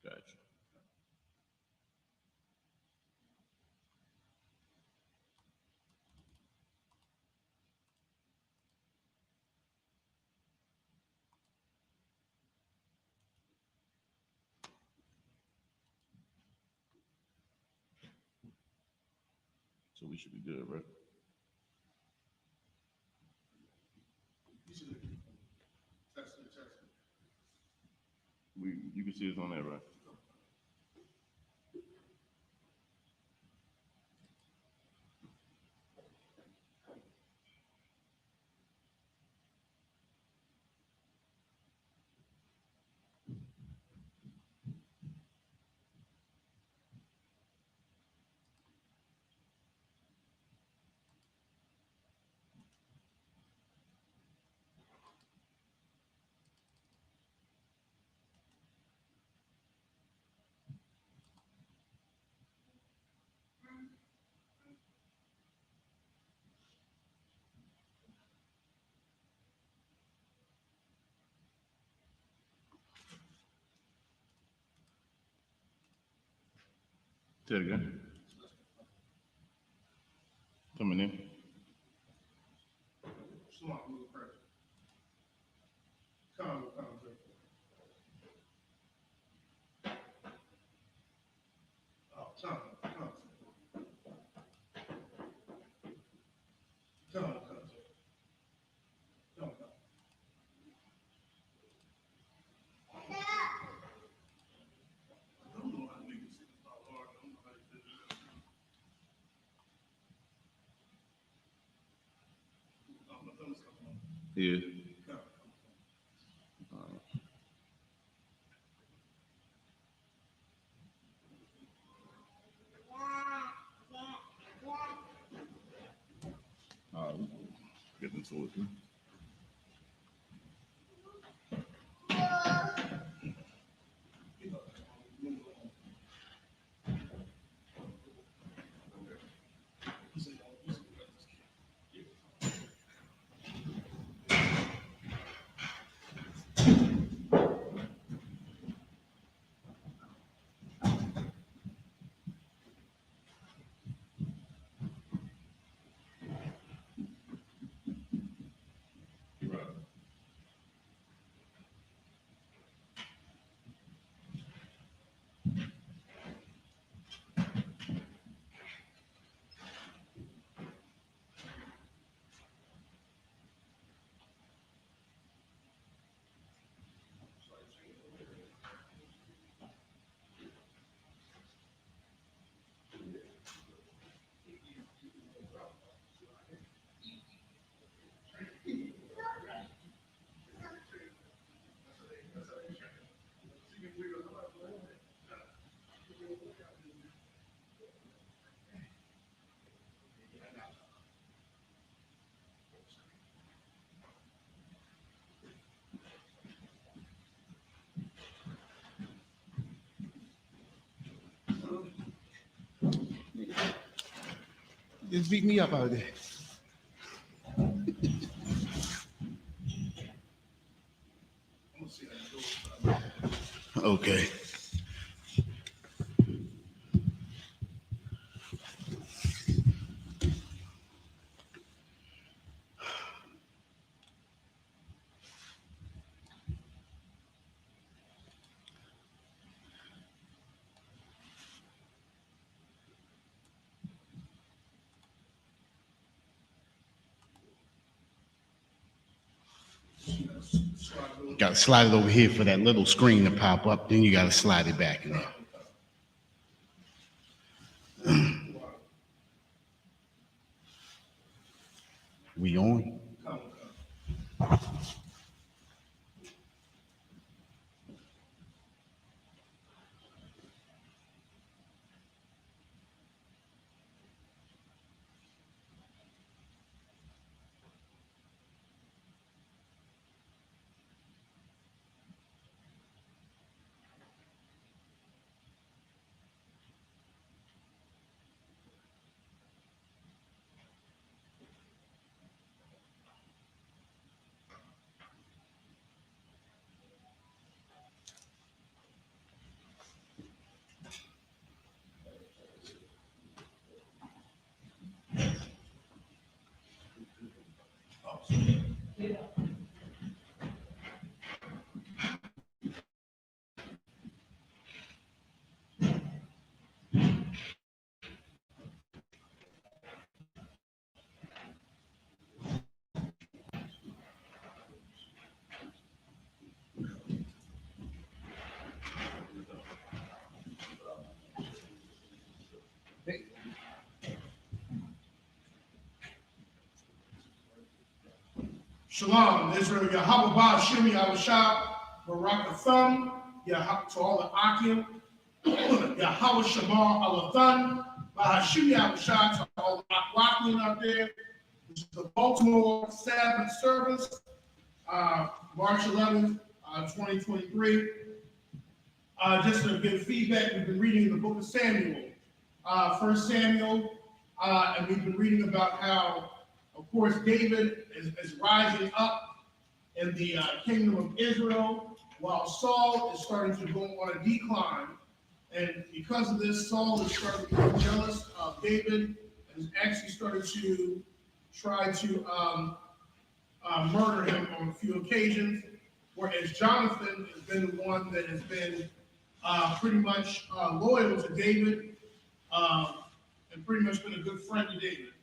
Gotcha. So we should be good, right? You can see us on there, right? Say it again. Coming in. Yeah. Get into it. Just beat me up out there. Okay. Got to slide it over here for that little screen to pop up. Then you got to slide it back in there. We on? Shalom, Israel, Yahweh Ba'Shem Yahushua, Barakatham, Yahweh to all the Akim, Yahweh Shamar Alathan, Ba'Hashem Yahushua to all the Akim out there. This is the Baltimore Sabbath service, March 11th, 2023. Just to give feedback, we've been reading the book of Samuel, 1 Samuel, and we've been reading about how, of course, David is rising up in the kingdom of Israel, while Saul is starting to go on a decline. And because of this, Saul is starting to become jealous of David and is actually starting to try to murder him on a few occasions, whereas Jonathan has been the one that has been pretty much loyal to David and pretty much been a good friend to David.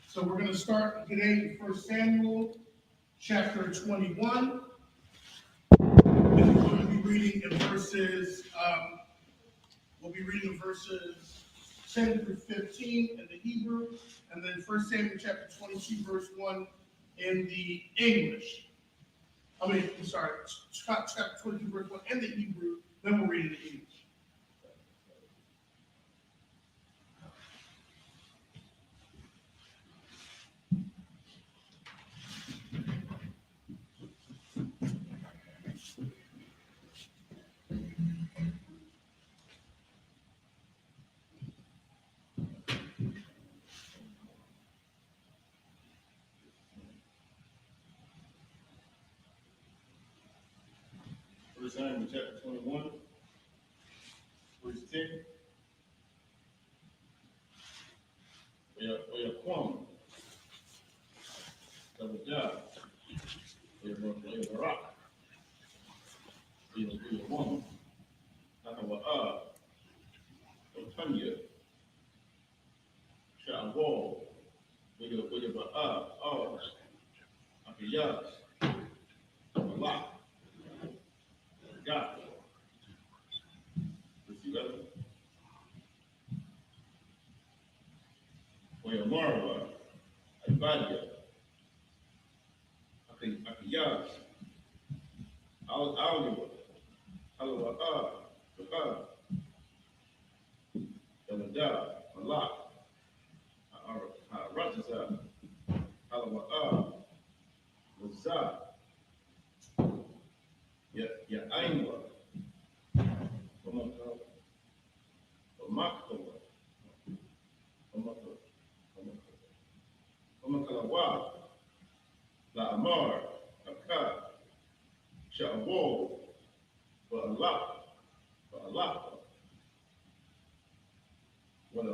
So we're going to start today in 1 Samuel chapter 21. And we're going to be reading in verses, we'll be reading in verses 10 through 15 in the Hebrew, and then 1 Samuel chapter 22, verse 1 in the English. Chapter 22, verse 1 in the Hebrew, then we'll read in the English. First Samuel chapter 21, verse 10. We are quam. Double job. We are rock. We are woman. Nakawa Tanya. Shot wall. We are Akiyas. Lock. God. You got it? We are Marva. Ibadia. Akiyas. Alua. Yamada, Malak, Rajaza, Alawa, Lazar, Yaingwa, Omakalawa, La Amar, Aka, Sha'awol, Ba'alak, what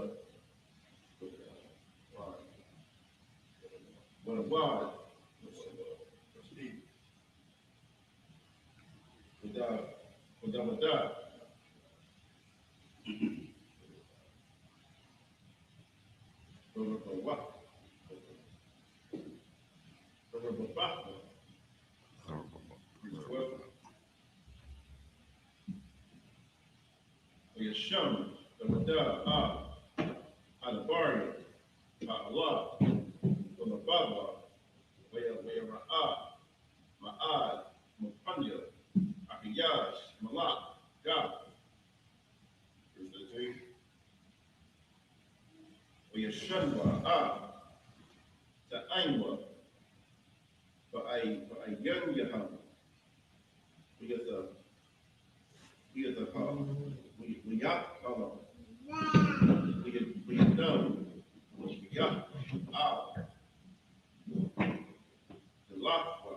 a word. Without. We are shown the Alabari, Allah, from the Baba, where Ma'ad, Mupanya, Akiyash, Malak, God. Is the three? We are Shanwa, the Ainwa, for a young Yaham. We get the we got we get done. We got out. The Lakwa,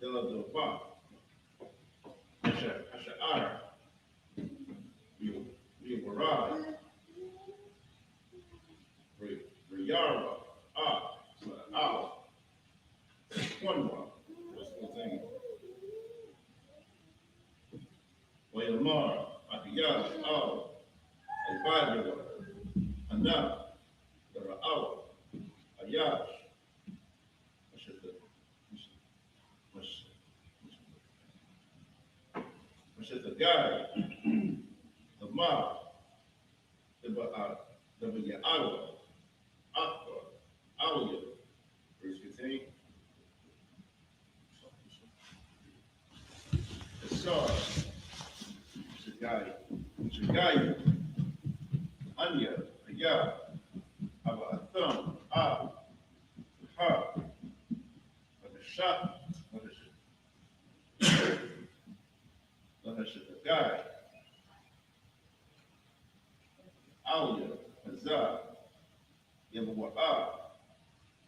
the Ba, Asha'ar, we were Riyara, one one. What's the thing? Wayamar, Akiyas, Ibadua, Anab, the Ra'awa, Ayash, the guy, the mob, the Ya'awa, Akwa, Shagaya, Anya, Aya, Aba Atham, Ha, Shah, Lahashagagai, Alia, Hazah, Yabawa'a,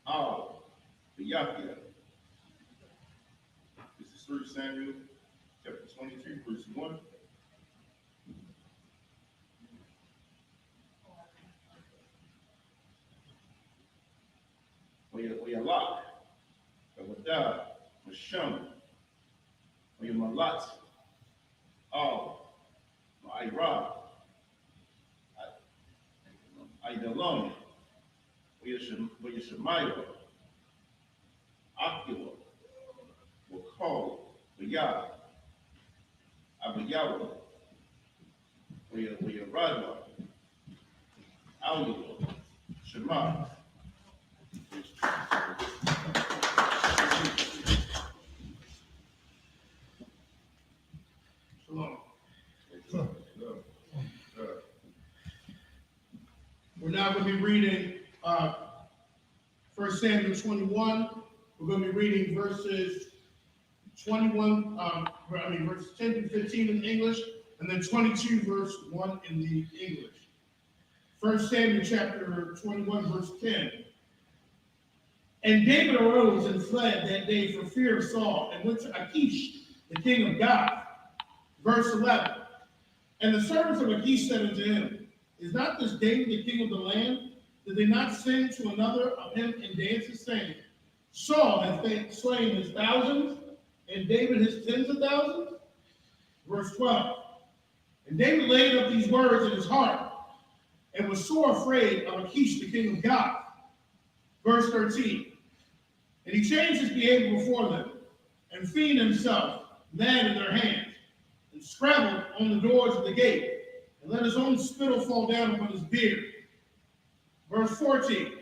Al, Yakia. This is 3 Samuel chapter 22, verse 1. Oyalak, Awada, Masham, Oyamalat, Al, Ma'ira, Idalon, Oyashemaya, Akila, Wakal, Oyah, Abayawa, Oyaradwa, Alua, Shema. Shalom. We're now going to be reading 1 Samuel 21. We're going to be reading verses verses 10 through 15 in English, and then 22 verse 1 in the English. 1 Samuel chapter 21, verse 10. And David arose and fled that day for fear of Saul, and went to Achish, the king of Gath. Verse 11. And the servants of Achish said unto him, Is not this David the king of the land? Did they not sing to another of him in dances, saying, Saul hath slain his thousands, and David his tens of thousands? Verse 12. And David laid up these words in his heart, and was sore afraid of Achish the king of Gath. Verse 13. And he changed his behavior before them, and feigned himself mad in their hands, and scrabbled on the doors of the gate, and let his own spittle fall down upon his beard. Verse 14.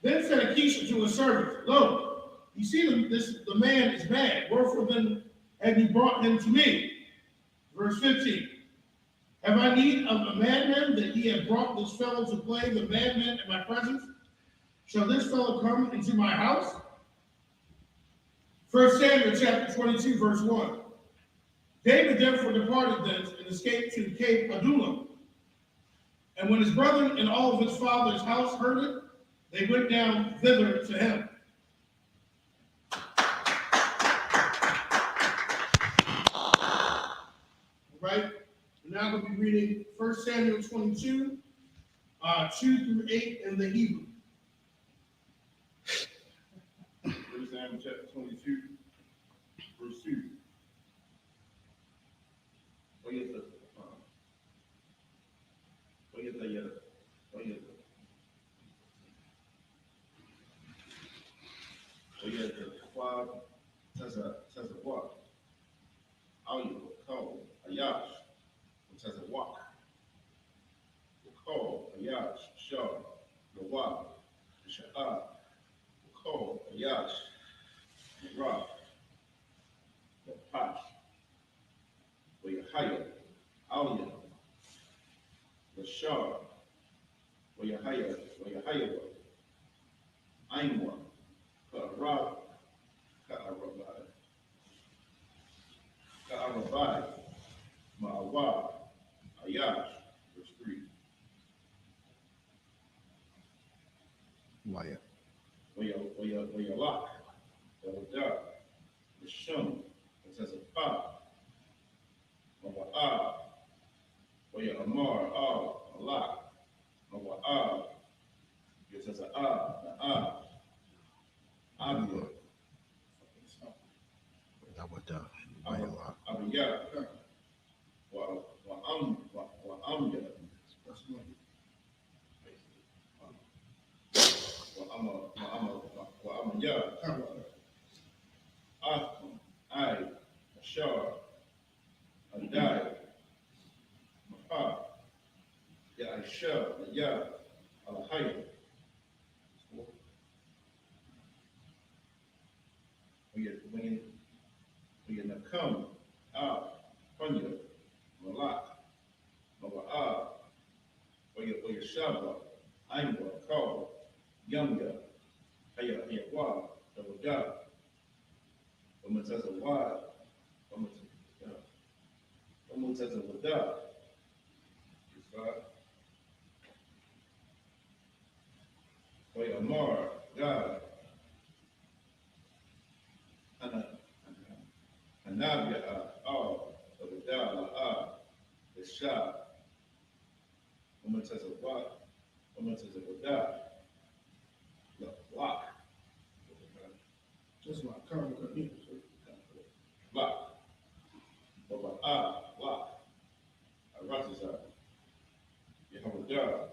Then said Achish to his servants, Lo, you see the man is mad, wherefore then have you brought him to me? Verse 15. Have I need of a madman that ye have brought this fellow to play the madman in my presence? Shall this fellow come into my house? 1 Samuel chapter 22, verse 1. David therefore departed thence and escaped to Cape Adullam. And when his brethren and all of his father's house heard it, they went down thither to him. All right, we're now going to be reading 1 Samuel 22, 2 through 8 in the Hebrew. 1 Samuel chapter 22, verse 2. Bashar, Wayahaya, Aimwa, Ka'arab, Ka'arabai, Ma'awa, Ayash, verse 3. Why? Wayalak, Dawada, Mishum, it says a Pa, Mawa'ah, Waya Amar, Alak, Mawa'ah, it says a Abia, Abiyah, Wa'amya, Wa'amya, Atham, Ai, Ashar, Adai, Maha, Ya'isha, Ya, Alahaya. When you come out, Punya, Malak, Mawa'ah, or your Shabbat, Aimwa, Call, Yumya, Hayawa, the Wada, Umatazawa, Umatazawa, or your Mar, God, Anabia, all, the Wada, the Shah, Umatazawa, Umatazawa, the Block. Just like Carl Cornelius. Block. Block. Aratiza. Yehovah.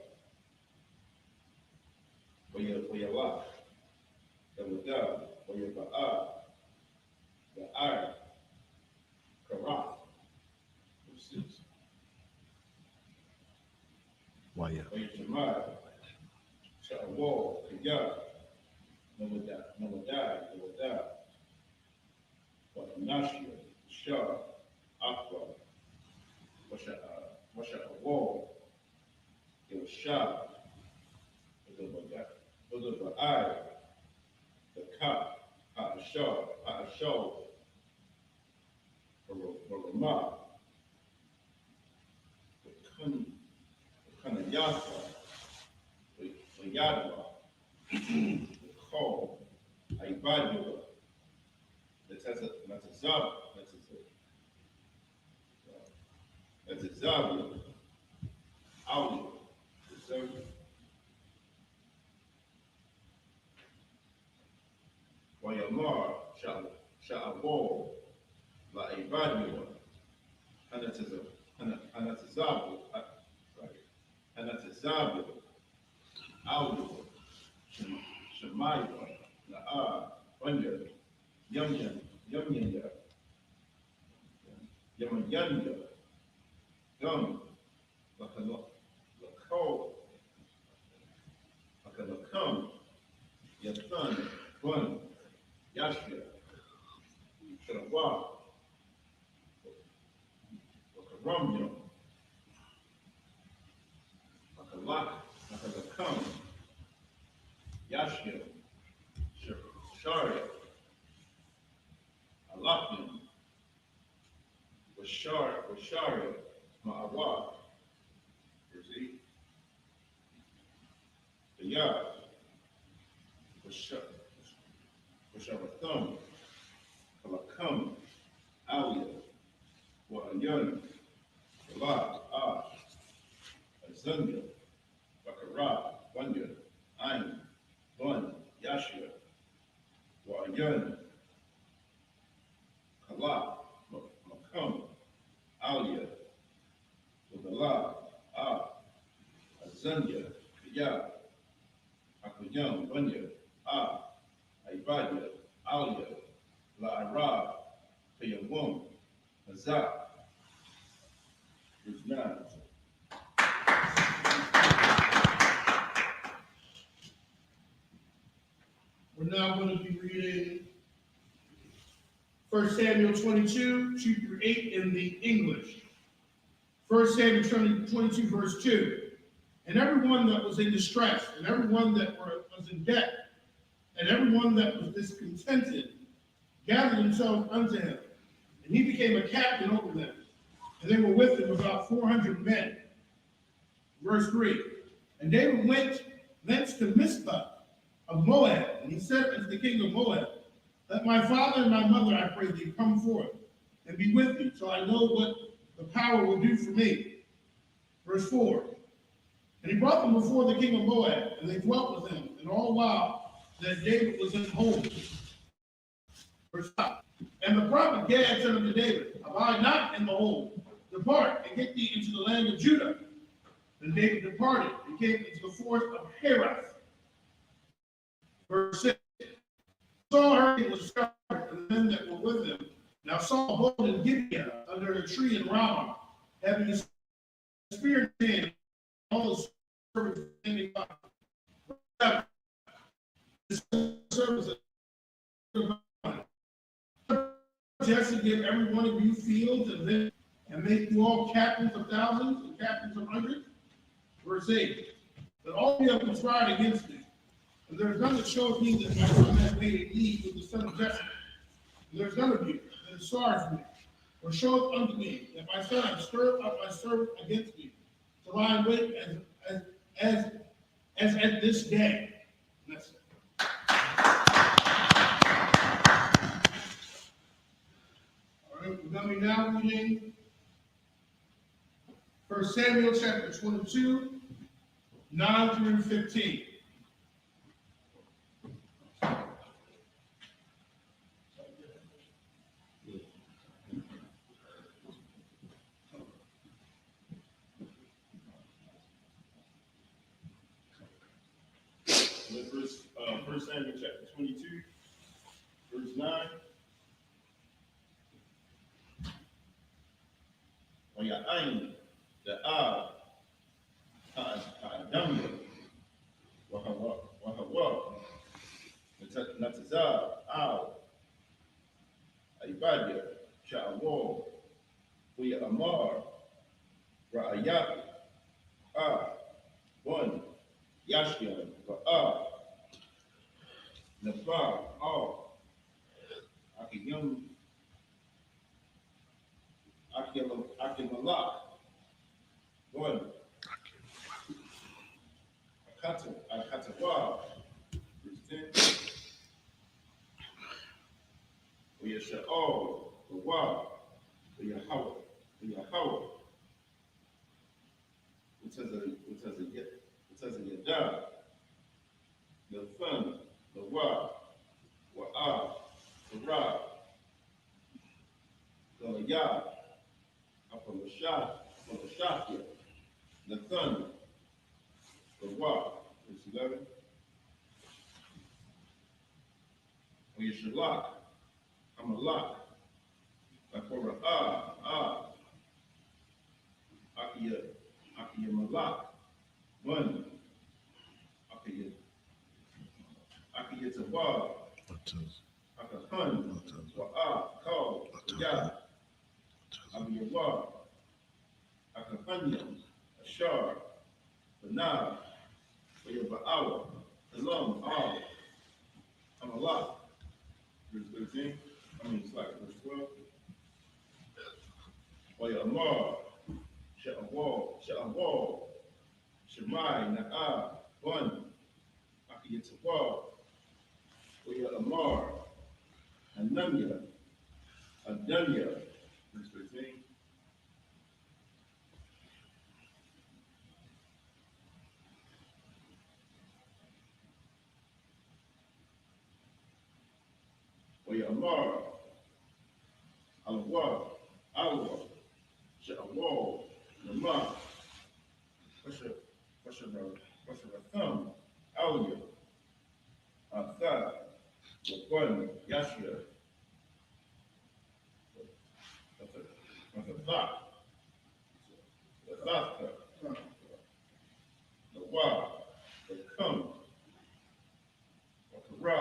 Wayala. Yehovah. Wayaba'a. The Ire. Karath. Waya. Wayajamai. Sha'awal. Kaya. Nawadai. Watanashia. Shah. Aqua. Washa'awal. Shah. The eye, the cop, Ha'ashah, the Ramah, the Kanayasa, the Yadwa, the Call, Aibadua, the Tazab, that's a Zabia, Audi, the Zabia. Wayamar Sha'abol La Ibadua Anatizabu Audu Shemaya Na'a Wanya Yamyanya Yamayanya Gum Lakalakam Yathan One Yashia, Sharawa, Wakaramya, Wakalak, Wakalakam, Yashia, Sharia, Alakim, Washaria, Ma'awa, the Yah, Washaratham, Kalakam, Alia, Wa'ayan, Kalak, Azanya, Bakara, Wanya, Ain, Bun, Yashia, Wa'ayan, Kalak, Makam, Alia, Wabala, Azanya, Kaya, Akuyam, Wanya, Ibadia, Alia, La Arab, Kayawum, Azak. Verse 9. We're now going to be reading 1 Samuel 22, 2 through 8 in the English. 1 Samuel 22, verse 2. And everyone that was in distress, and everyone that was in debt, and everyone that was discontented gathered themselves unto him, and he became a captain over them. And they were with him about 400 men. Verse 3. And David went thence to Mizpah of Moab, and he said unto the king of Moab, Let my father and my mother, I pray thee, come forth and be with me, till I know what the power will do for me. Verse 4. And he brought them before the king of Moab, and they dwelt with him, and all while that David was in hold. Verse 5. And the prophet Gad said unto David, Abide not in the hold, depart and get thee into the land of Judah. Then David departed and came into the forest of Herath. Verse 6. Saul heard he was discovered, and the men that were with him. Now Saul abode in Gibeah under a tree in Ramah, having a spear in his hand, all his servants standing by. Jesse, give every one of you fields and and make you all captains of thousands and captains of hundreds. Verse 8. That all you have conspired against me, and there is none that showed me that my son had made a league with the son of Jesse. And there is none of you that is sorry for me, or showeth unto me that my son hath stirred up my servant against me, to lie in wait as at this day. And that's it. All right, we're going to be now reading 1 Samuel chapter 22, 9 through 15. First Samuel chapter 22, verse 9. ويعين دعاء دم وهو نتزار أو عبادة شعوه ويأمر رعيات one Yashyan Nafar Akimalak one Akatawa Yasha'o the Wa the Yahweh it says a Yada the Thun the Wa the Ra the Yah upon the Shah the Thun the Wa verse 11 Yashalak Amalak Akora Akiya Malak one Akiya Tawab Akahan Kal Ya Abiyawab Akahanyam Ashar Banab Bayaba'awa Alum Amalak verse 13 it's like verse 12 Oya Amar Sha'awal Shemai Na'a one Akiyatawal Oya Amar Ananya Adanya verse 13 Oya Amar Alwa Sha'awal Nama Thumb Alia Atha Wakwan Yashia the Thaka the Wa the Kum Wakara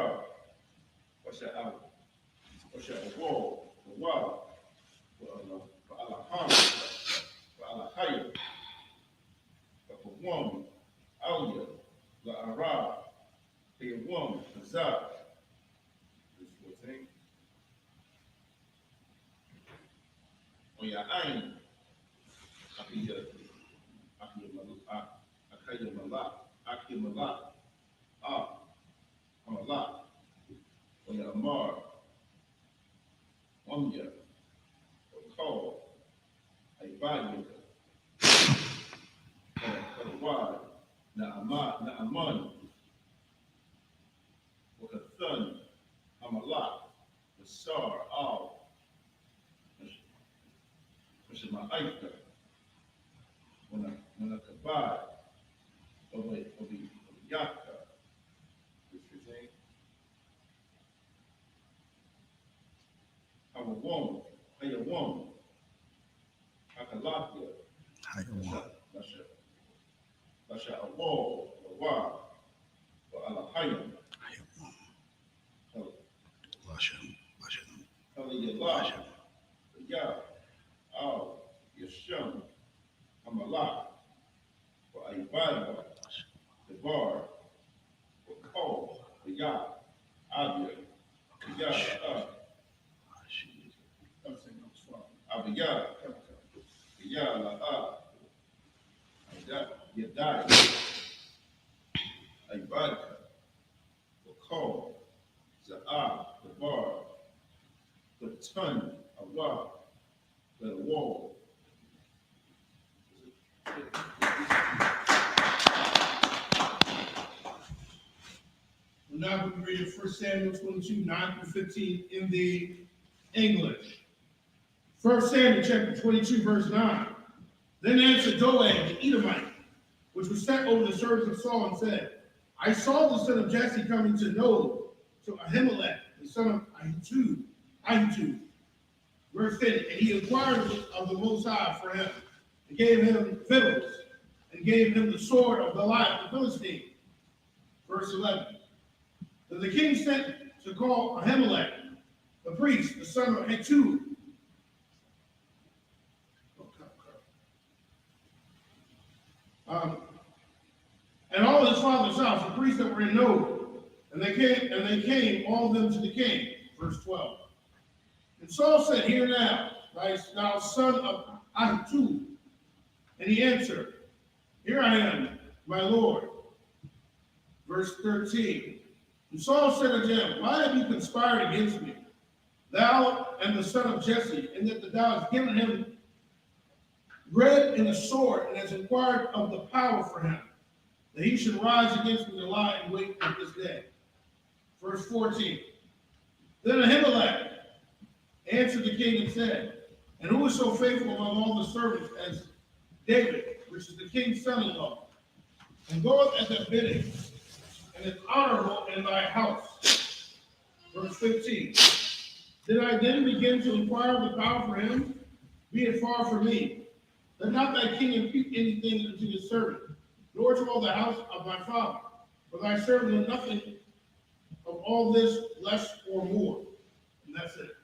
Washa'awal the Wa Alahaya One Alia La Ara the one Azab verse 14 Oyain Akiya Malak Amalak Oya Amar Omya Call Ibaya Wad Naaman Wakathan Amalak Nasar Al Mashima'aika when a kabad of Yaka verse 15 Hayawam Hakalakia Lasha Awal Wa Alahayam Kaliyallah Ya Al Hamalak, for Ibadah, Devar, for Kol, for Yah, Abia, for Yah, Abiyah, for Yah, La'ah, Yadai, Ibadah, for Kol, Za'ah, Devar, for Ton, Awah, for the wall. We're now going to read 1 Samuel 22, 9 through 15 in the English. 1 Samuel chapter 22, verse 9. Then answered Doeg the Edomite, which was set over the servants of Saul, and said, I saw the son of Jesse coming to Nob, to Ahimelech, the son of Ahitub. Verse 10, and he inquired of the Most High for him, and gave him victuals, and gave him the sword of Goliath the Philistine. Verse 11, then the king sent to call Ahimelech, the priest, the son of Ahitub. And all his father's house, the priests that were in Nob, and they came, all of them to the king. Verse 12. And Saul said, hear now, thou son of Ahitub. And he answered, here I am, my lord. Verse 13. And Saul said unto him, why have you conspired against me, thou and the son of Jesse, and that thou hast given him bread and a sword, and hast inquired of the power for him, that he should rise against me to lie in wait of this day? Verse 14. Then Ahimelech answered the king and said, and who is so faithful among all the servants as David, which is the king's son-in-law, and goeth at their bidding, and is honorable in thy house? Verse 15. Did I then begin to inquire of the power for him? Be it far from me. Let not thy king impute anything unto his servant, nor to all the house of my father. For thy servant knew nothing of all this, less or more. And that's it.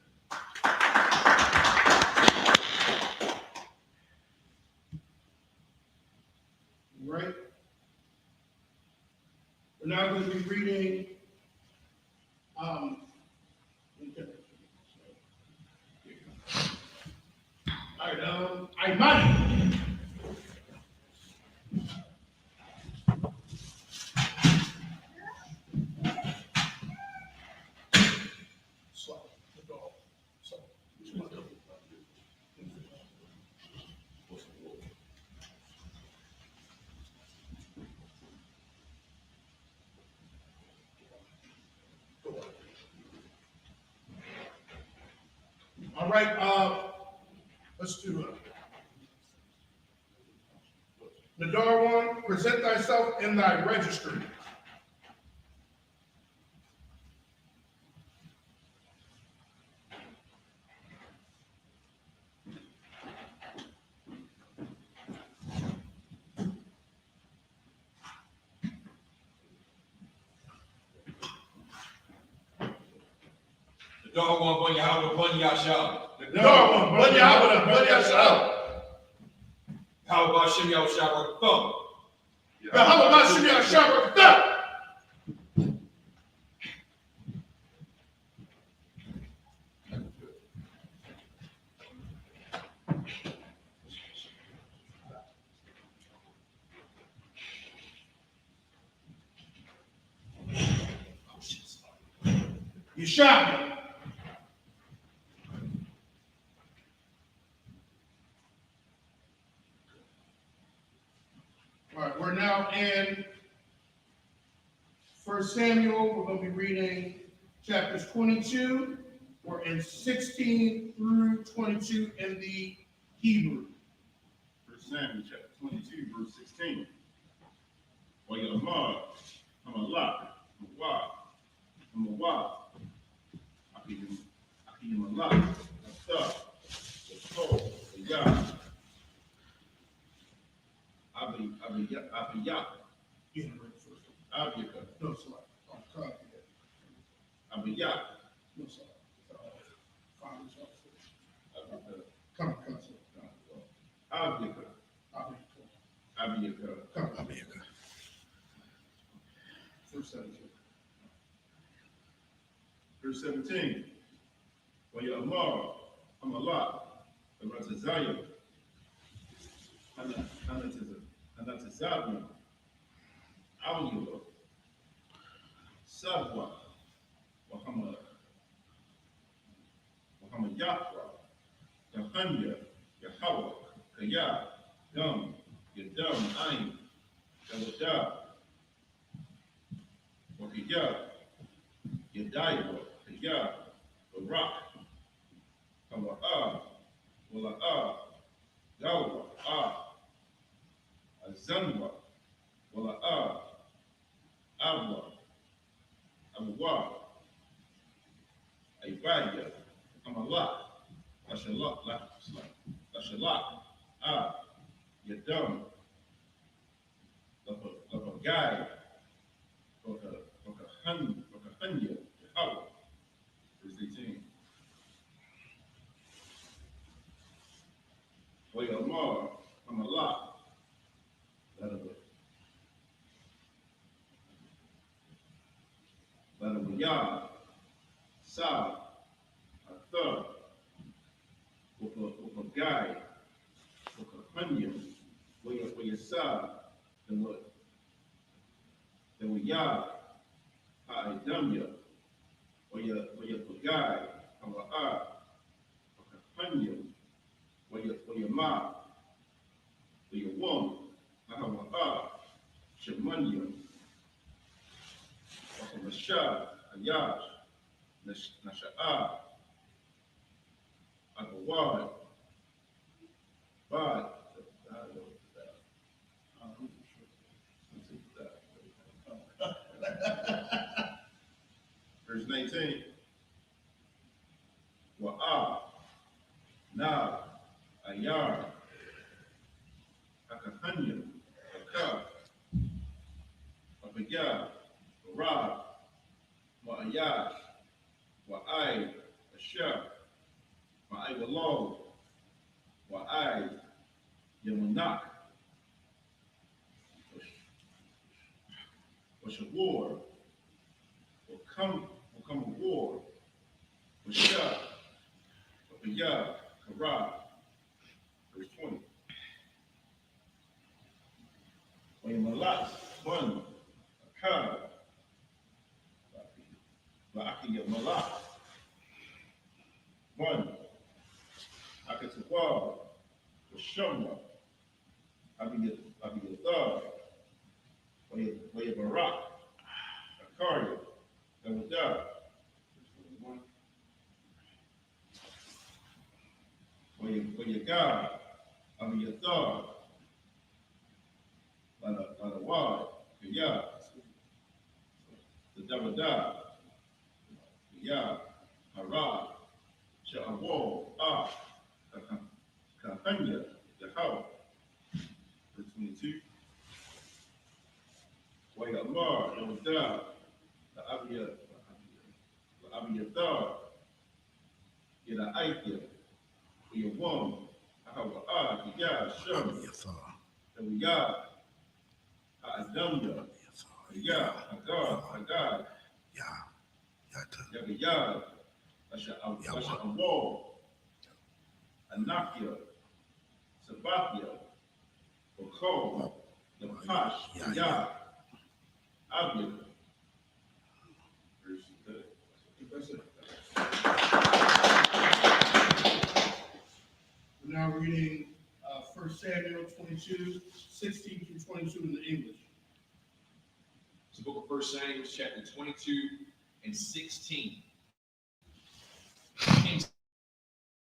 Right? We're now going to be reading I might. All right, let's do it. Nadar 1, present thyself in thy registry. Nadar 1, Bun Yahweh, Bun Yashab. Nadar 1, Bun Yahweh, Bun Yashab. How about Shem Yahushua Thumb? How about Shem Yahushua Thumb? You shot me. All right, we're now in 1 Samuel. We're going to be reading chapters 22. We're in 16 through 22 in the Hebrew. 1 Samuel chapter 22, verse 16. Or Yamar, Hamalak, Mawah, Ahimelech, Asaph, the Kol, the Yah, Abiyah, You know, right first. Abiyah, No, sorry. I'm copying it. Abiyah, No, sorry. Father's office. Abiyah, Come, sir. Abiyah, Abiyah. Abiyaka. Verse 17. Waya Amar, Amalah, the Ratazayah, Anatazabna, Awiyah, Sabwa, Muhammad Yahwa, Yahanya, Yahawah, Kaya, Dum, Yadam, Ain, Yawada, Wakaya, Yadaiwa, Kaya, Barak, Hawa'a, Wala'a, Gawa, Azanwa, Wala'a, Abwa, Abwa, Ibaya, Amalah, Lashalak, Yadam, Lapagai, Wakahanya, Yahawah, verse 18. Wayamar, Amalah, Ladawayah, Sa, Athar, Wakagai, Wakahanya, Wayasa, the Wayah, Ha'idamya, Wayapagai, Hawa'a, Wakahanya, Wayama, Wayawam, Hawa'a, Shemanya, Wakamashah, Ayash, Nasha'ah, Agawad, Bad, verse 19. Wa'a, Na, Ayar, Akahanya, Akah, Abiyah, Barab, Ma'ayash, Wa'ai, Asher, Ma'ai Wallah, Wa'ai, Yamanak, Washabor, will come a war, Washah, Abiyah, Karab, verse 20. Wayamalak, one, Akar, La'akiyah Malak, one, Akatawar, Washamwa, Abiyathar, Wayabarak, Akaria, Dawadah, Wayagah, Abiyathar, Ladawad, Kaya, the Dawadah, Kaya, Harad, Sha'awal, Kahanya, Yahawah, verse 22. Wayamar, Dawadah, the Abiyathar, Yada'aithya, Wayawam, Ahawa'a, Kaya, Shem, Dawiyah, Ha'adamya, Kaya, Hagar, Yagayah, Asha'awal, Anakia, Sabathia, Okol, Napash, Kaya, Abia. We're now reading 1 Samuel 22, 16 through 22 in the English. It's the book of 1 Samuel, chapter 22 and 16. The king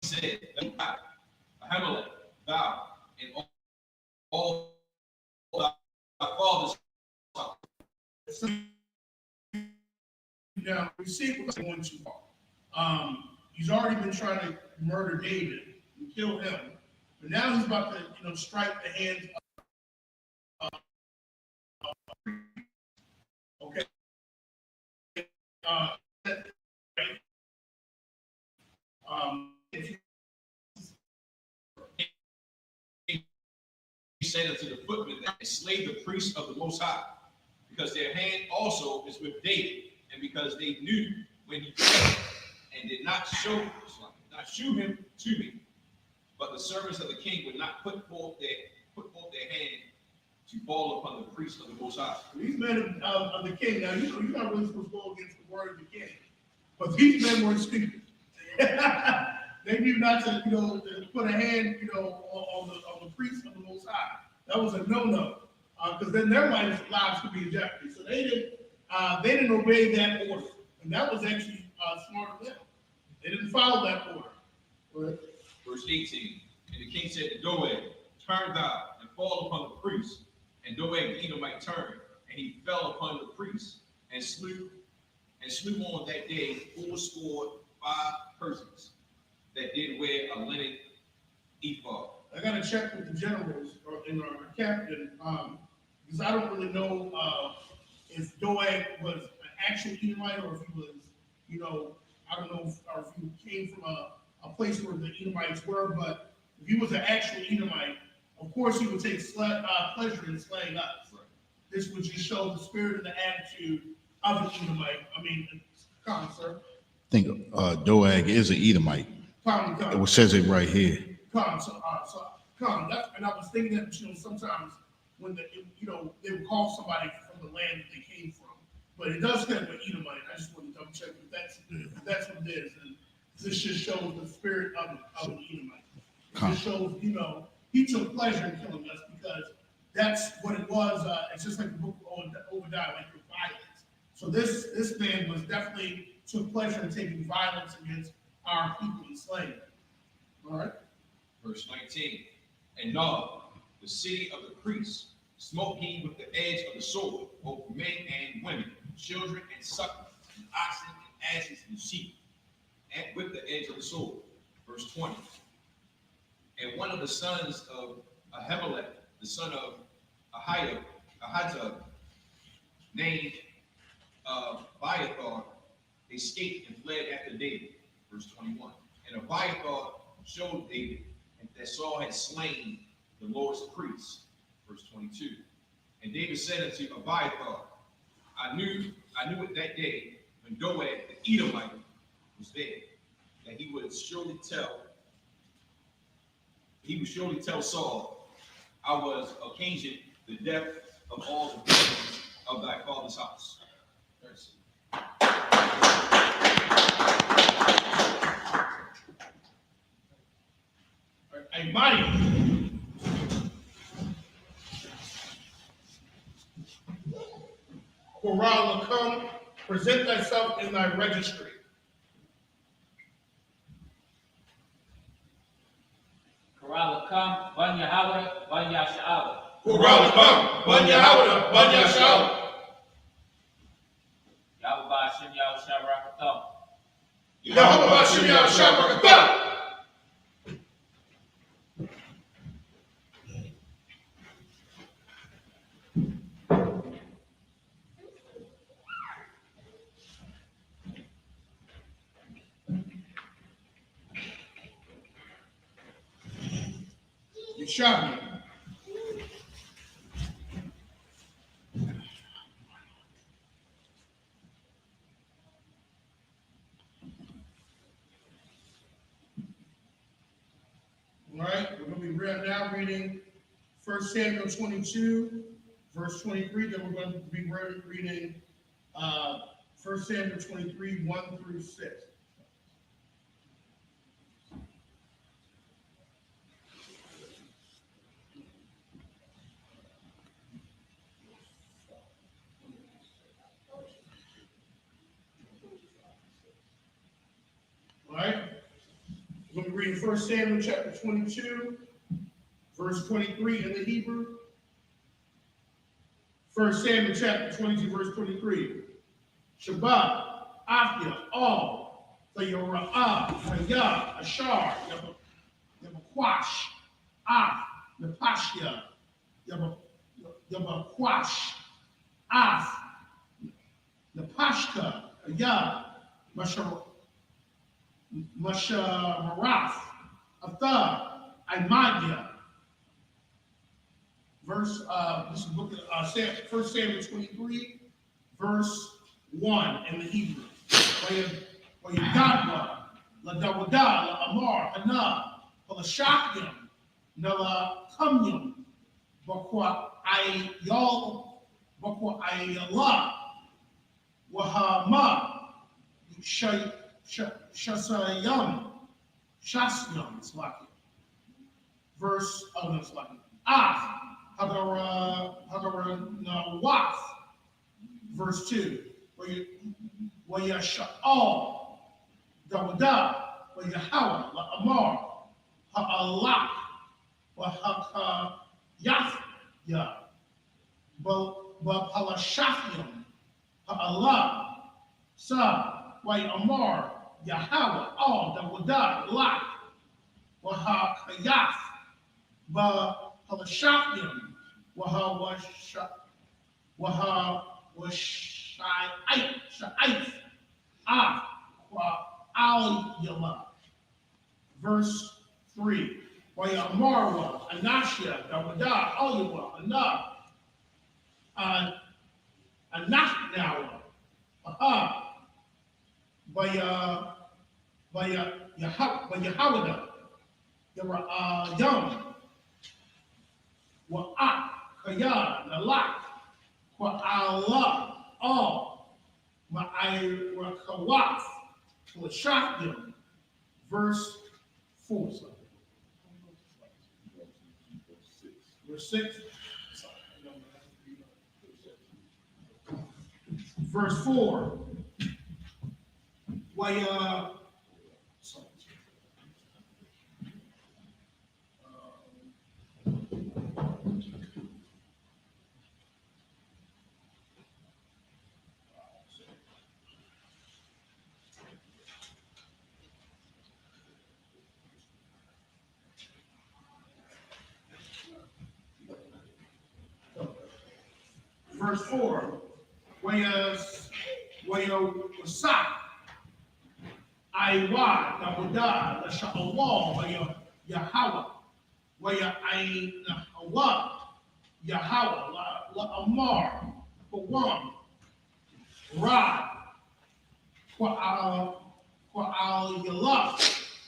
said, Ahimelech, thou, and all thy fathers. Now, we see what's going too far. He's already been trying to murder David and kill him, but now he's about to, strike the hands of. Okay. If He said unto the footmen that and slay the priests of the Most High, because their hand also is with David, and because they knew when he came, and did not shew him to me. But the servants of the king would not put forth their hand to fall upon the priests of the Most High. These men of the king, now you're not really supposed to go against the word of the king, but these men were stupid. They knew not to, to put a hand, on the priests of the Most High. That was a no-no, because then their lives could be in jeopardy. So they didn't obey that order, and that was actually smart of them. They didn't follow that order. Right. Verse 18, and the king said to Doeg, turn thou and fall upon the priests. And Doeg the Edomite turned, and he fell upon the priests, and slew on that day 65 persons that did wear a linen ephod. I got to check with the generals and our captain, because I don't really know if Doeg was an actual Edomite or if he was, I don't know if he came from a place where the Edomites were, but if he was an actual Edomite, of course he would take pleasure in slaying us. Right. This would just show the spirit and the attitude of an Edomite. I mean, come on, sir. I think Doeg is an Edomite. Come. It says it right here. Come. And I was thinking that, sometimes when they would call somebody from the land that they came from, but it does stand for Edomite. I just want to double check if that's what it is. And this just shows the spirit of an Edomite. It just shows, he took pleasure in killing us because that's what it was. It's just like the book of Obadiah, like your violence. So this man was definitely took pleasure in taking violence against our people and slaying them. All right. Verse 19, and Nob, the city of the priests, smote he with the edge of the sword, both men and women, children and sucklings, and oxen and asses and sheep, and with the edge of the sword. Verse 20. And one of the sons of Ahimelech, the son of Ahitub, named Abiathar, escaped and fled after David. Verse 21. And Abiathar showed David that Saul had slain the Lord's priests. Verse 22. And David said unto Abiathar, I knew it that day when Doeg the Edomite was there, that he would surely tell Saul, I was occasioned the death of all the persons of thy father's house. A mighty. Korah, come, present thyself in thy registry. Korah, come, Ban Yahweh, Ban Yasha'ah. Korah, come, Ban Yahweh, Ban Yasha'ah. Yahweh Ba'ashem, Yahweh Shabbarakatam. Yahweh Ba'ashem, Yahweh Shabbarakatam. You shot me. All right, we're going to be now reading 1 Samuel 22, verse 23. Then we're going to be reading 1 Samuel 23, 1 through 6. All right, we're going to be reading 1 Samuel chapter 22, verse 23 in the Hebrew. 1 Samuel chapter 22, verse 23. Shabbat, Afia, All, Sayara'ah, Sayah, Ashar, Yabakwash, Af, Napashia, Yabakwash, Af, Napashka, Ayah, Masharaf, Athar, Imadia. This is book of 1 Samuel 23, verse 1 in the Hebrew. Where you Gadwa, La Dawada, La Amar, Hana, La Shakyam, Nala Kumyam, Bakwa Ayala, Wahama, Shasayam, Shasyam, it's like it. Verse, oh no, it's like it. Hagara Nawaf, verse 2, where you Sha'al, Dawada, where you Hawa, La Amar, Ha'alak, Wahaka Yafya, Palashafyam, Ha'alak, Sa, where Amar, Yahweh, all Dawada, Lak, Wahakayaf, Halashafim, Sha'if, Al Yala. Verse 3. Wayamarwa, Anashia, Dawada, Alyawa, Anachnawa, Yahawada, Yam, Wa'ak, Kaya, Nalak, Wa'ala, all, Ma'ayrakawaf, Lashafim, verse 4. Verse 6. Verse 4. Verse 4, where Wasak, Iwa, Nabuda, the Sha'awal, where Yahweh, where Ainawa, Yahweh, La Amar, Kawam, Rad, Kwa'al Yalaf,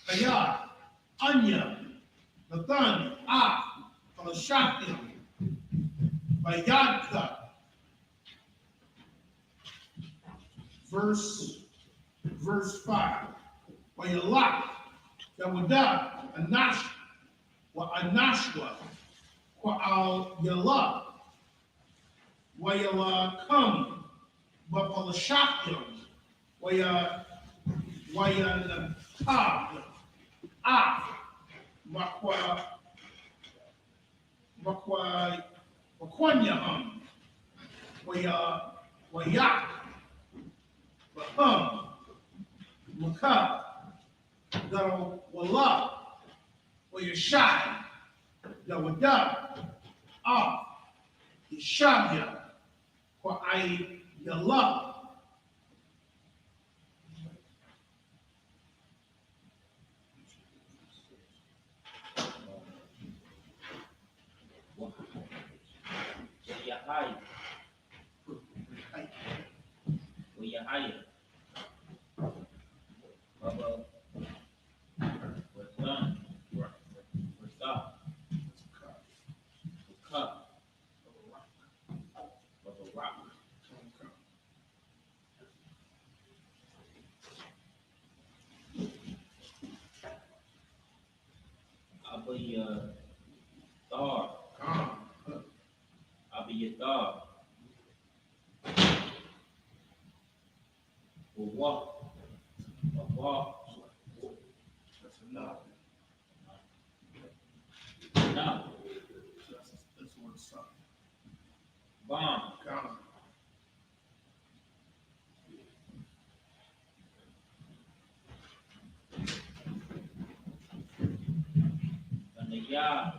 Kayad, Anya, Nathan, Shakim, Bayadka. Verse 5. Wayalak, Dawada, Anash, Anashwa, Kwa'al Yala, Wayala Kum, Bapalashakim, Waya Nakab, Makwanyahum, Wayak, Bahum, Makab, Wala, Wayashai, Dawada, Yashabya, Kwa'ay Yala. Yahaya. Baba, we're done. We're stopped. We're cut. Baba rock. I'll be your dog. I'll be your dog. We'll walk. A walk. That's enough. No. That's what it's up. Bomb. Come. And the yard.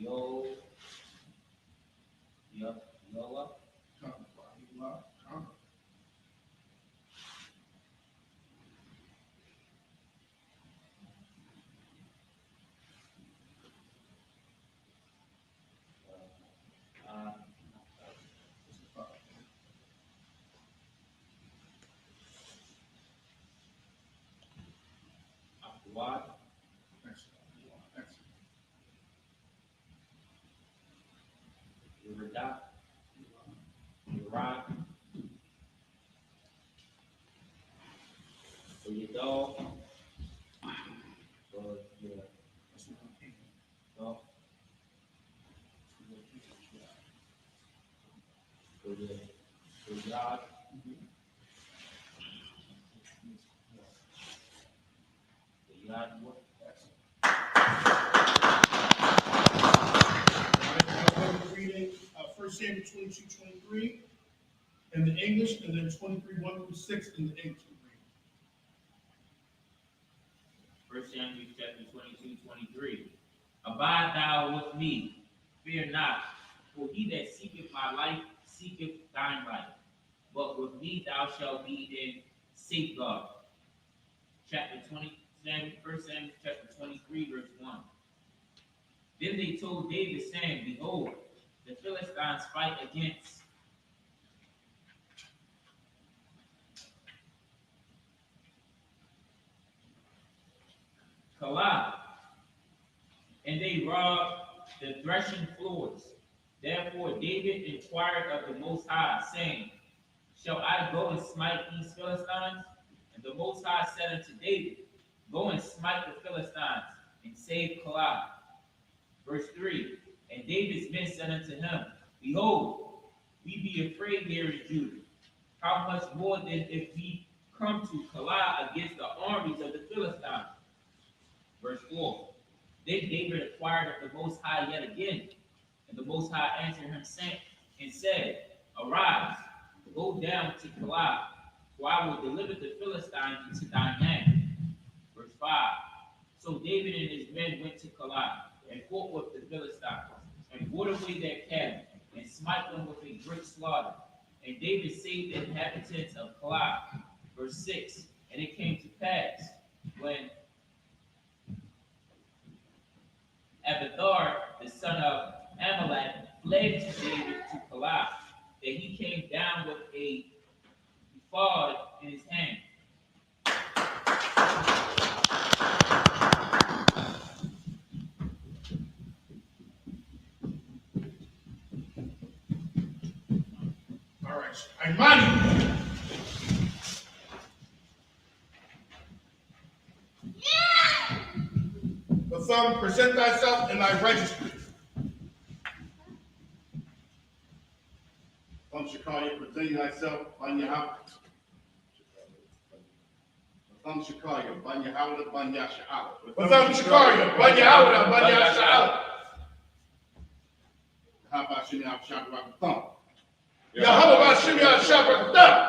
Yola, Aquad, Uradat, Urad, Uyadol, Uyad, Uyad, Reading 1 Samuel 22:23 in the English, and then 23:1-6 in the English. 1 Samuel chapter 22:23. Abide thou with me, fear not, for he that seeketh my life seeketh thine life. But with me thou shalt be in safeguard. Chapter 20, 1 Samuel chapter 23, verse 1. Then they told David, saying, Behold, the Philistines fight against Keilah, and they robbed the threshing floors. Therefore David inquired of the Most High, saying, Shall I go and smite these Philistines? And the Most High said unto David, Go and smite the Philistines, and save Keilah. Verse 3, And David's men said unto him, Behold, we be afraid here in Judah. How much more then if we come to Keilah against the armies of the Philistines? Verse 4, Then David inquired of the Most High yet again, and the Most High answered him and said, Arise, go down to Keilah, for I will deliver the Philistines into thine hand. Verse 5, So David and his men went to Keilah, and fought with the Philistines, and brought away their cattle, and smite them with a great slaughter. And David saved the inhabitants of Keilah. Verse 6, And it came to pass, when Abiathar, the son of Amalek, fled to David to Keilah, that he came down with a ephod in his hand. All right. Imani. The thumb, present thyself in thy registry. Shakaya, present thyself on your house. Shakaya, Banya Howard, Banya Sha'ala. The thumb, Shakaria, Banya Hawada, Banya Sha'ala. How about Shini Al Shakra Thumb? Yahweh Shimya Shabbat Thumb.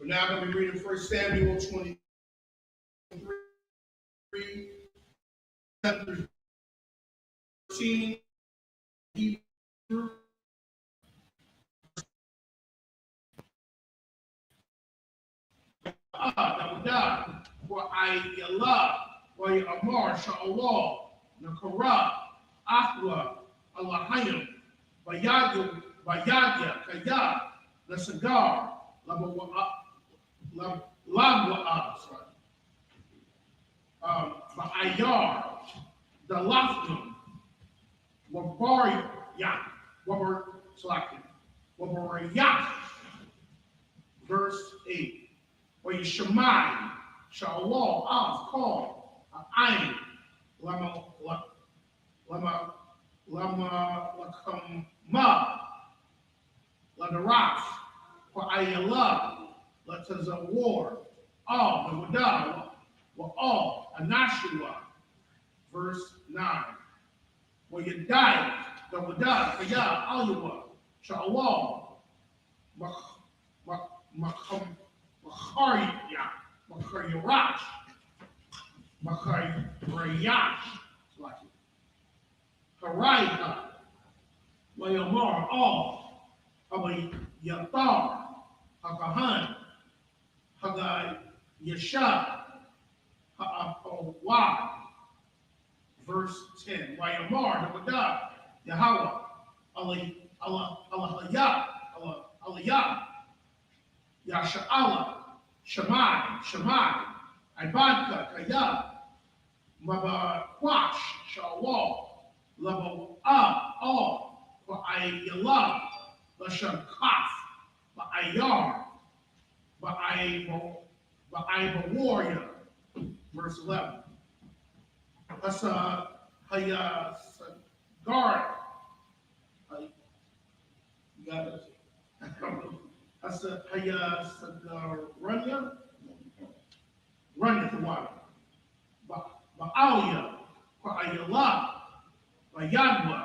We're now going to be reading 1 Samuel 23, 13, Hebrew. For I love, for Amar, Sha'awal, Nakara, Akhla, Allahayim, Bayadu, Bayadya, Kaya, the cigar, Ba'ayar, the Lafnum, Wabaryak, Wabaryak, verse 8. Or Yishemai, Sha'awal, Av, Call, Ayin, Lama, Lakama, Ras, for Ayala, let us a war, all the Wada, were all Anashua, verse 9. Where you died, the Wada, Kaya, Alua, Shawal, Makariyash, like Haraiha, Wayamar, all, Yathar, Hakahan, Hagai Yeshab, Ha'awa, verse 10. Wayamar, the Wadah, Yahweh, Allah, Yasha'ala, Shammai, Ibadka, Kaya, Mabakwash, Shawal, all, Ba'ayala, Lashakaf, Ba'ayar, Ba'ayba verse 11. That's Haya Sagar. You got it? That's Haya Sagaranya. Ranya the water. Ba'alia, Ba'ayala, Ba'yadwa,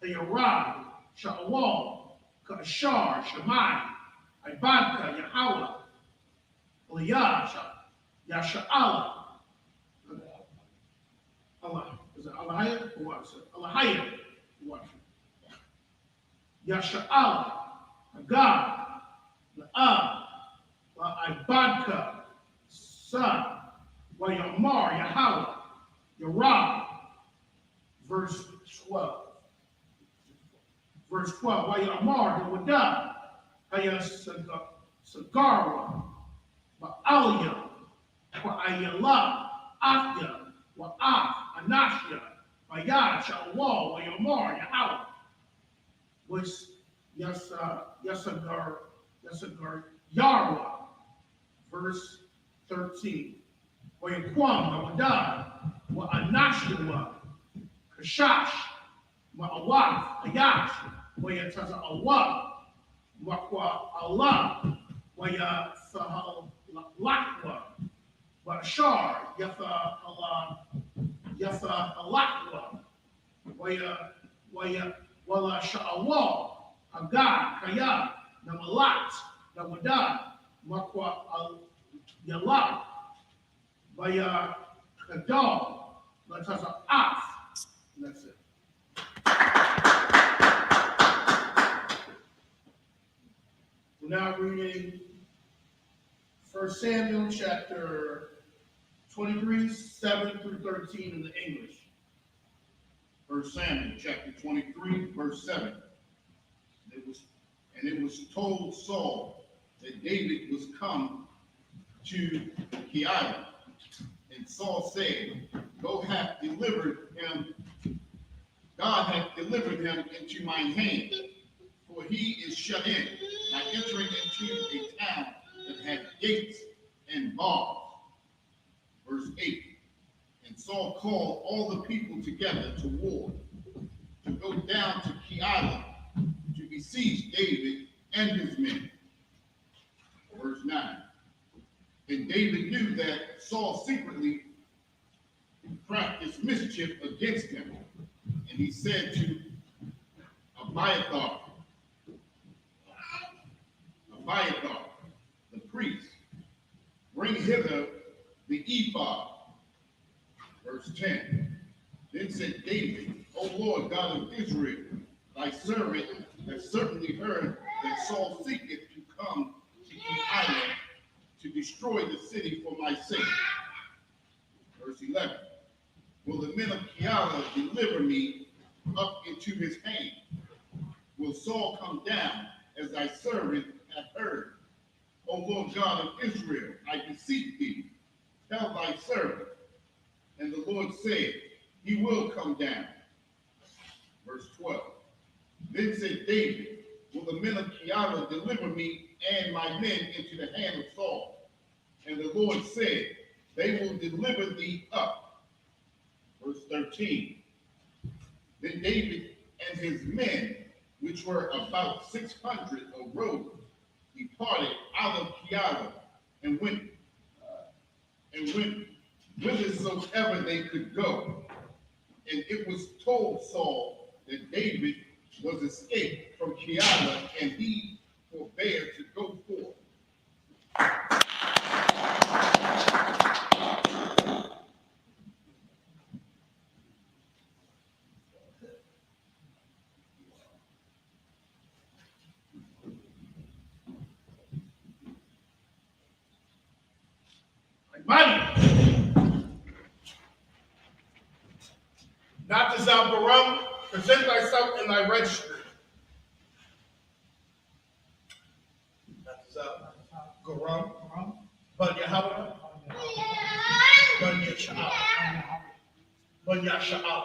Hayarad, Sha'awal, Kashar, Shammai, Ibadka, Yahweh, Eliyash, Yasha'ala, Allah, is it Allahaya or what? Allahaya, what? Yasha'ala, God, Ibadka, Son, Wayamar, Yahweh, Yarab, verse 12. Verse 12, Wayamar, the Wadah, Sagarwa, Ba'alia, Wa'ayala, Afya, Wa'af, Anashya, Bayad, Shawal, Wayamar, Yahweh, was Yasagar, Yarwa, verse 13. Wayaquam, Wadah, Wa'anashua, Kashash, Wa'awaf, Ayash, Wayataza Awab, Waqwa Allah, Wayasahal Lakwa, Washar, Yatha Alakwa, Wala Sha'awal, Agad, Kaya, Namalat, Nawadah, Makwa Yalak, Vaya Kadal, Lataza Af. That's it. We're now reading 1 Samuel chapter 23, 7 through 13 in the English. 1 Samuel chapter 23, verse 7. It was told Saul that David was come to Keilah. And Saul said, God hath delivered him into mine hand, for he is shut in, not entering into a town that had gates and bars. Verse 8. And Saul called all the people together to war, to go down to Keilah, to besiege David and his men. Verse 9. And David knew that Saul secretly practiced mischief against him. And he said to Abiathar, the priest, bring hither the ephod. Verse 10. Then said David, O Lord God of Israel, thy servant has certainly heard that Saul seeketh to come to Keilah to destroy the city for my sake. Verse 11. Will the men of Keilah deliver me up into his hand? Will Saul come down as thy servant hath heard? O Lord God of Israel, I beseech thee, tell thy servant. And the Lord said, he will come down. Verse 12. Then said David, will the men of Keilah deliver me and my men into the hand of Saul? And the Lord said, they will deliver thee up. Verse 13. Then David and his men which were about 600, arose, departed out of Keilah, and went whithersoever they could go. And it was told Saul that David was escaped from Keilah, and he forbore to go forth. Money. Not to Zalbarum, present thyself in thy registry. Not to Zalbarum, but Yahweh, but Yasha'al, but Yasha'al.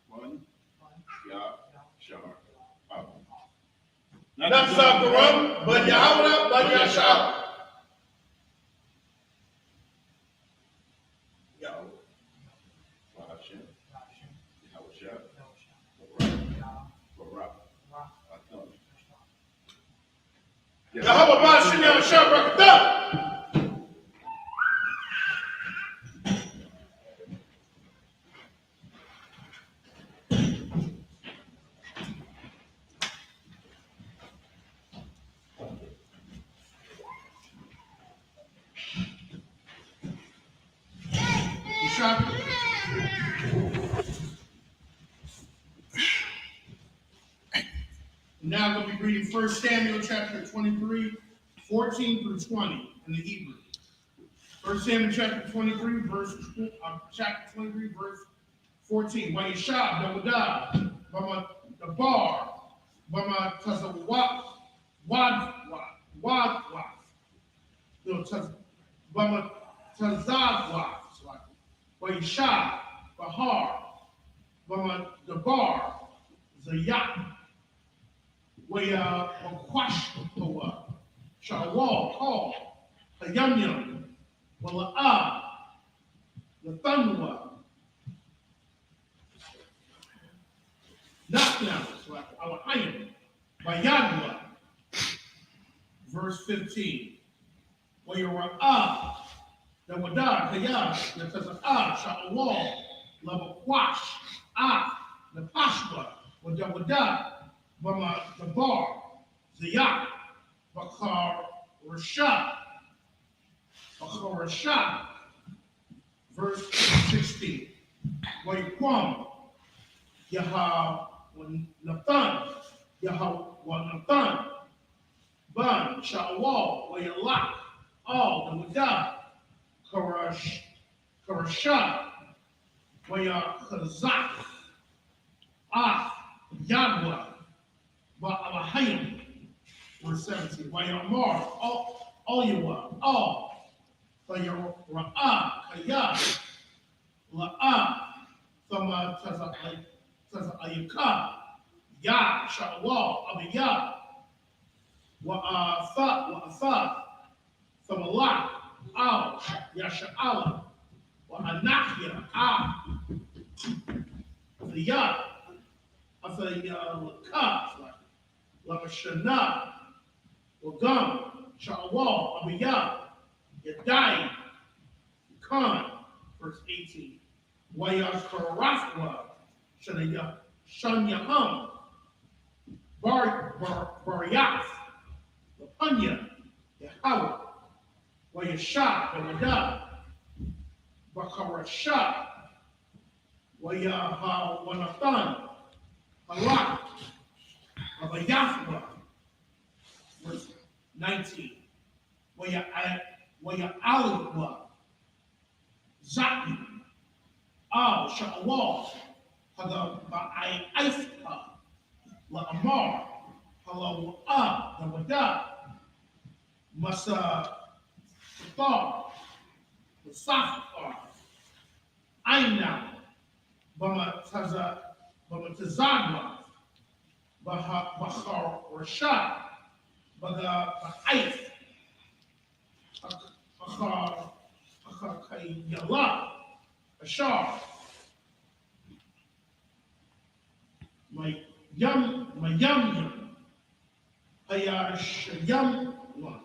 One, Yah, Shah, Abba. Not to Zalbarum, but Yahweh, but Yasha'al. Yahweh Bashin Yahshua Brakatah. Now I'm going to be reading 1 Samuel chapter 23, 14 through 20 in the Hebrew. 1 Samuel chapter 23, verse 14. Vayishab Dawadah, Bama Dabar, Bama Tazawat, Wad, Bama Tazawat, Vayishab, Bahar, Bama Dabar, Zayat, where Quashua, Shawal, Hall, Hayamyam, Wala'ah, the Thunwa, Knockdown, our Hayam, Bayadwa, verse 15, where you are the Wadah, Hayam, the Taza'ah, Shawal, Lavaquash, the Pashwa, Wadah, Bama Dabar, Zayat, Bakar Rashad, verse 16. Waikwam, Yahweh Nathan, Ban, Shawal, Wayalak, all the Wadah, Karashad, Wayakazak, Yadwa, Ba'alahayim, verse 17. Wayamar, all you are, all. Ra'ah, Kayah, La'ah, Thama Taza'ayaka, Yah, Sha'wal, Abiyah, Wa'afat, Thamalak, Al, Yasha'ala, Wa'anachya, Ziyah, Athayalaka, Lamashana, Wagam, Sha'wal, Abiyah, Yadai, Khan, verse 18. Wayakarathwa, Shanyaham, Baryath, Lapunya, Yahweh, Wayashah, Wadah, Bakarashah, Wayahawanathan, Halak, Abayahwa, verse 19. Waya'alwa, Zaki, Al, Sha'awal, Hagaba'ayifka, La'amar, Halawa'ah, Dawadah, Masa Thar, Masafar, Ainam, Bamatazadwa, Bahar Rashad, Ba'ayif, Kayala, Ashar, Mayam, Hayashayam 1.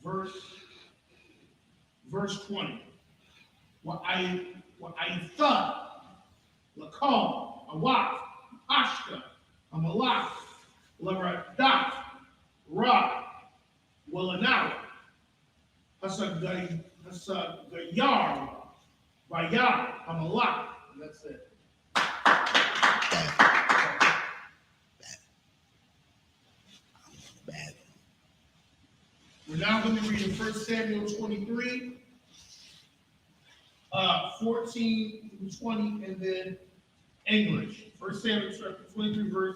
Verse 20. What I thought, Lakal, Awaf, Ashka, Amalak, Laradat, Ra, Willanawa, Hasagayar, Vayar, Amalak. And that's it. Bad. We're now going to read in 1 Samuel 23, 14 through 20, and then English. 1 Samuel chapter 23, verse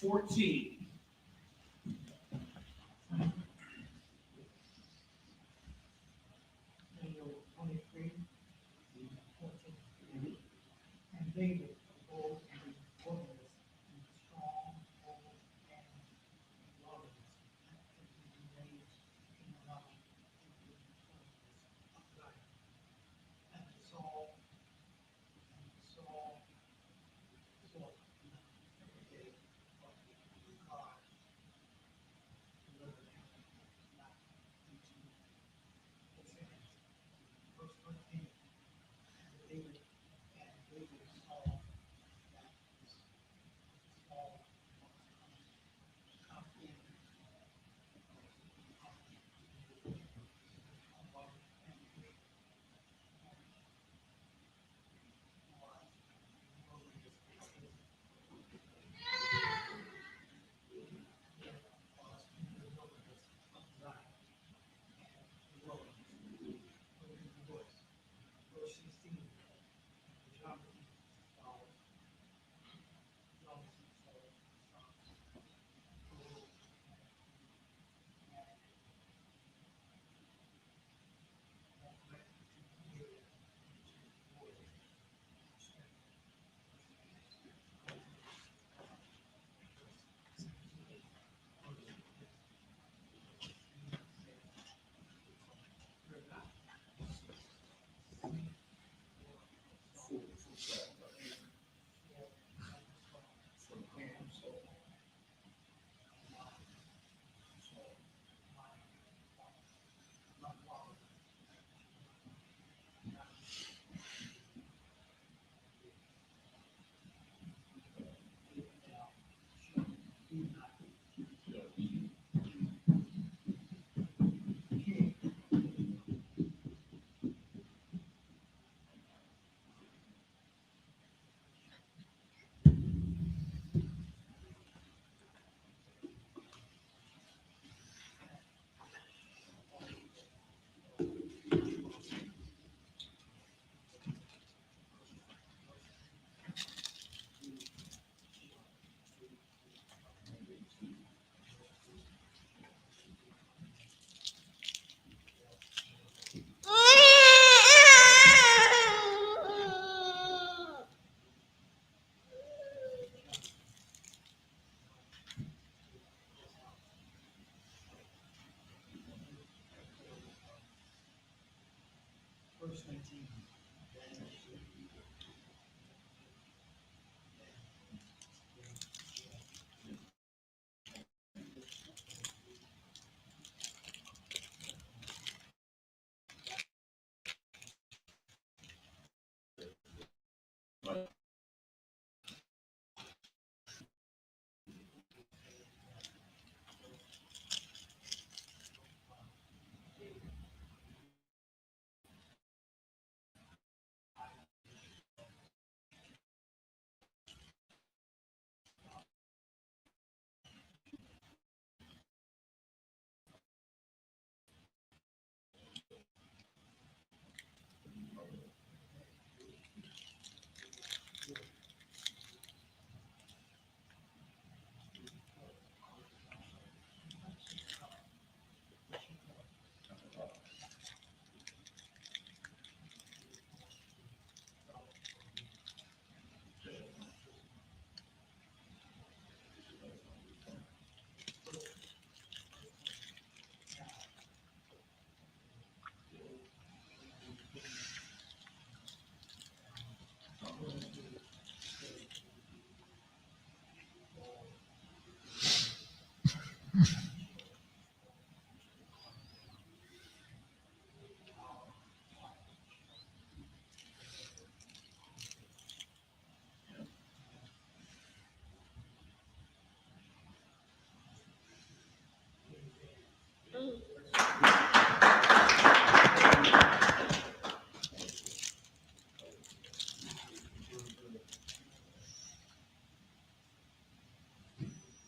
14. Samuel 23, 14. And David abode in the wilderness, in the strong hold and wilderness, and he raged in the night in the wilderness of Zion. And Saul sought every day of God delivered him not into his hands. Verse 13. And David saw that his small come in among and great was wilderness places, was in the wilderness of Zion and the wilderness, where the woods. Verse 16. The young Saul, young Saul, verse 19.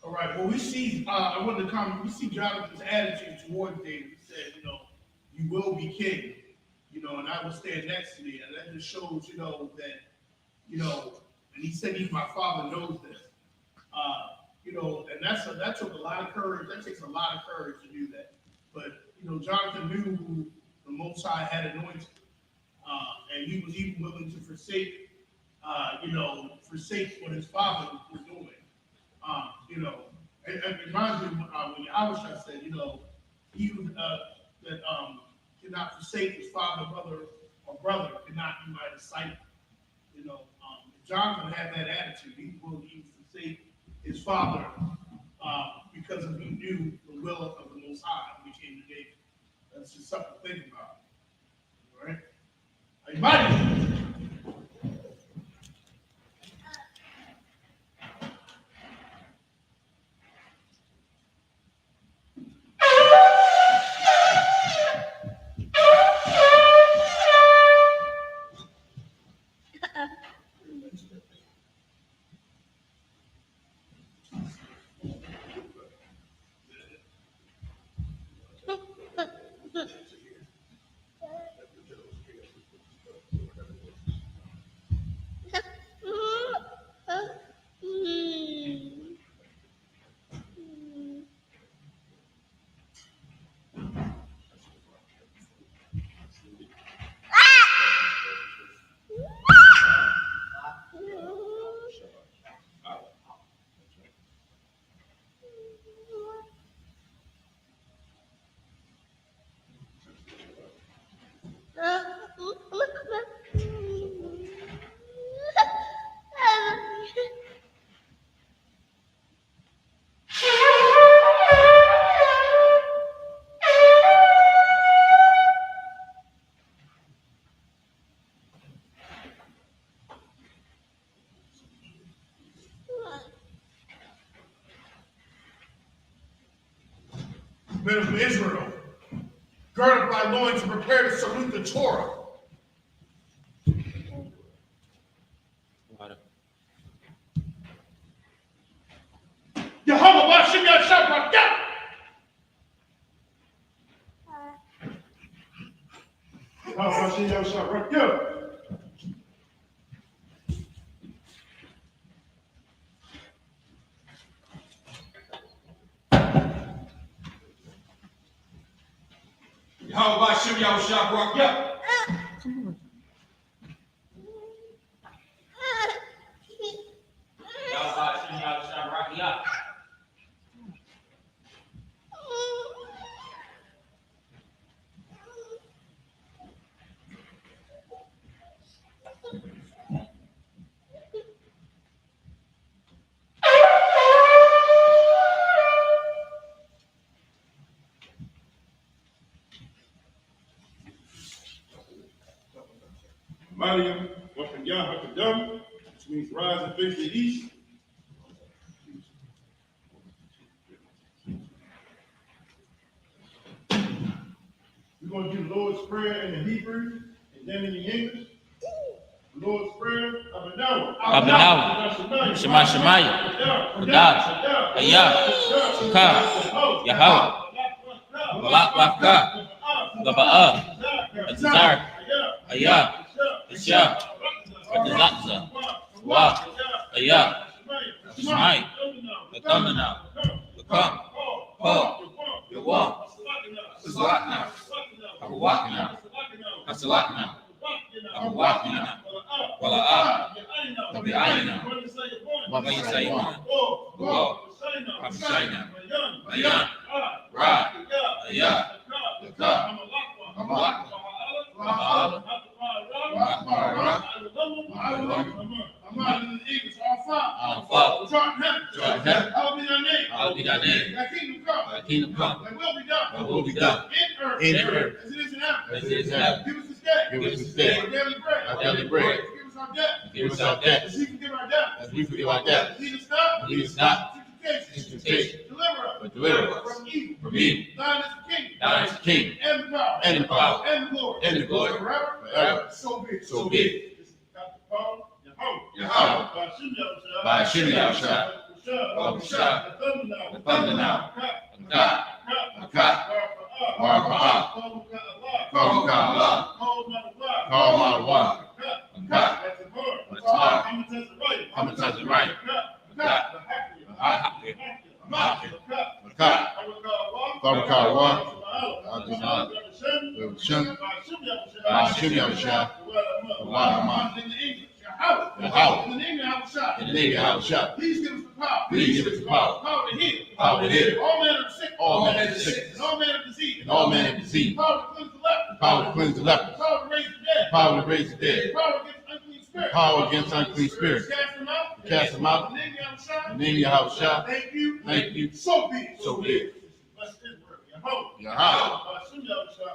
All right, well, we see, I wanted to comment, we see Jonathan's attitude towards David. He said, you will be king, and I will stand next to thee. And that just shows, that, and he said, even my father knows this. And that took a lot of courage. That takes a lot of courage to do that. But, Jonathan knew who the Most High had anointed. And he was even willing to forsake what his father was doing. It reminds me when Isupk said, he was, that cannot forsake his father, mother, or brother, cannot be my disciple. Jonathan had that attitude. He will forsake his father because he knew the will of the Most High when he came to David. That's just something to think about. All right? Everybody. Men of Israel, gird up thy loins and prepare to salute the Torah. Yehovah, Hashem, Yahshua, yeah. Yehovah, Hashem, Yahshua, yeah. Yahweh Shem Yahushua Barak Yah. Yahweh Shem Yahushua Barak Yah. Mariam, Wakanyah, Hakadam, which means rise and face the east. We're going to do the Lord's Prayer in the Hebrew and then in the English. The Lord's Prayer, Abanawa, Shema Shemaya, Kodash, Ayah, Shukah, Yahweh, Balak Lafka, Gaba'ah, Azar, Ayah, Isha, Adazatza, Wa, Ayah, Shemai, Lakamana, Lakam, Paul, Yawa, Salakna, Abawakna, Asalakna, Abawakna, Wala'ah, Tabi'ayna, Wabayisayna, Wa, Abishayna, Ayan, Ra, Ayah, Laka, Abawakna, Ba'ala, I'm not in the Eagles, all five. All five. Chart heaven. Chart heaven. Hallowed be thy name. Hallowed will be thy name. Thy kingdom come. Thy kingdom come. Thy will be done. Thy will be done. In In earth. As it is in heaven. As it is in heaven. Give us this day. Give us this day Our daily bread. Our daily bread. Forgive us our debt. Forgive us our debts. As we forgive our debtors. As we forgive our debtors. Lead us not. Lead us not into into temptation. temptation. Deliver us. But deliver us from evil. from evil. Thine is the kingdom. Thine is the kingdom. And the power. And the power. And the glory. And the glory. Forever. Forever. So be it. So be it. This is Dr. Paul. Yahweh. By Hashem Yahushua. Yahushua. The thunder now. God. God. Barak Call Allah. Call Allah. God. I'm gonna touch it right. God. God. Barak Allah. Hashem Yahushua. In the name of Yahushua. In the name of Yahushua. Please give us the power. Please give us the power. Power to heal. Power to heal. All manner of sickness. All manner of sickness. And all manner of disease. And all manner of disease. Power to cleanse the leper. Power to cleanse the lepers. Power to raise the dead. Power to raise the dead. Power against unclean spirits. Power against unclean spirits. Cast them out. Cast them out. In the name of Yahushua. In the name of Yahushua. Thank you. Thank you. So be it. So be it. Bless Israel. Yahweh. Yahweh.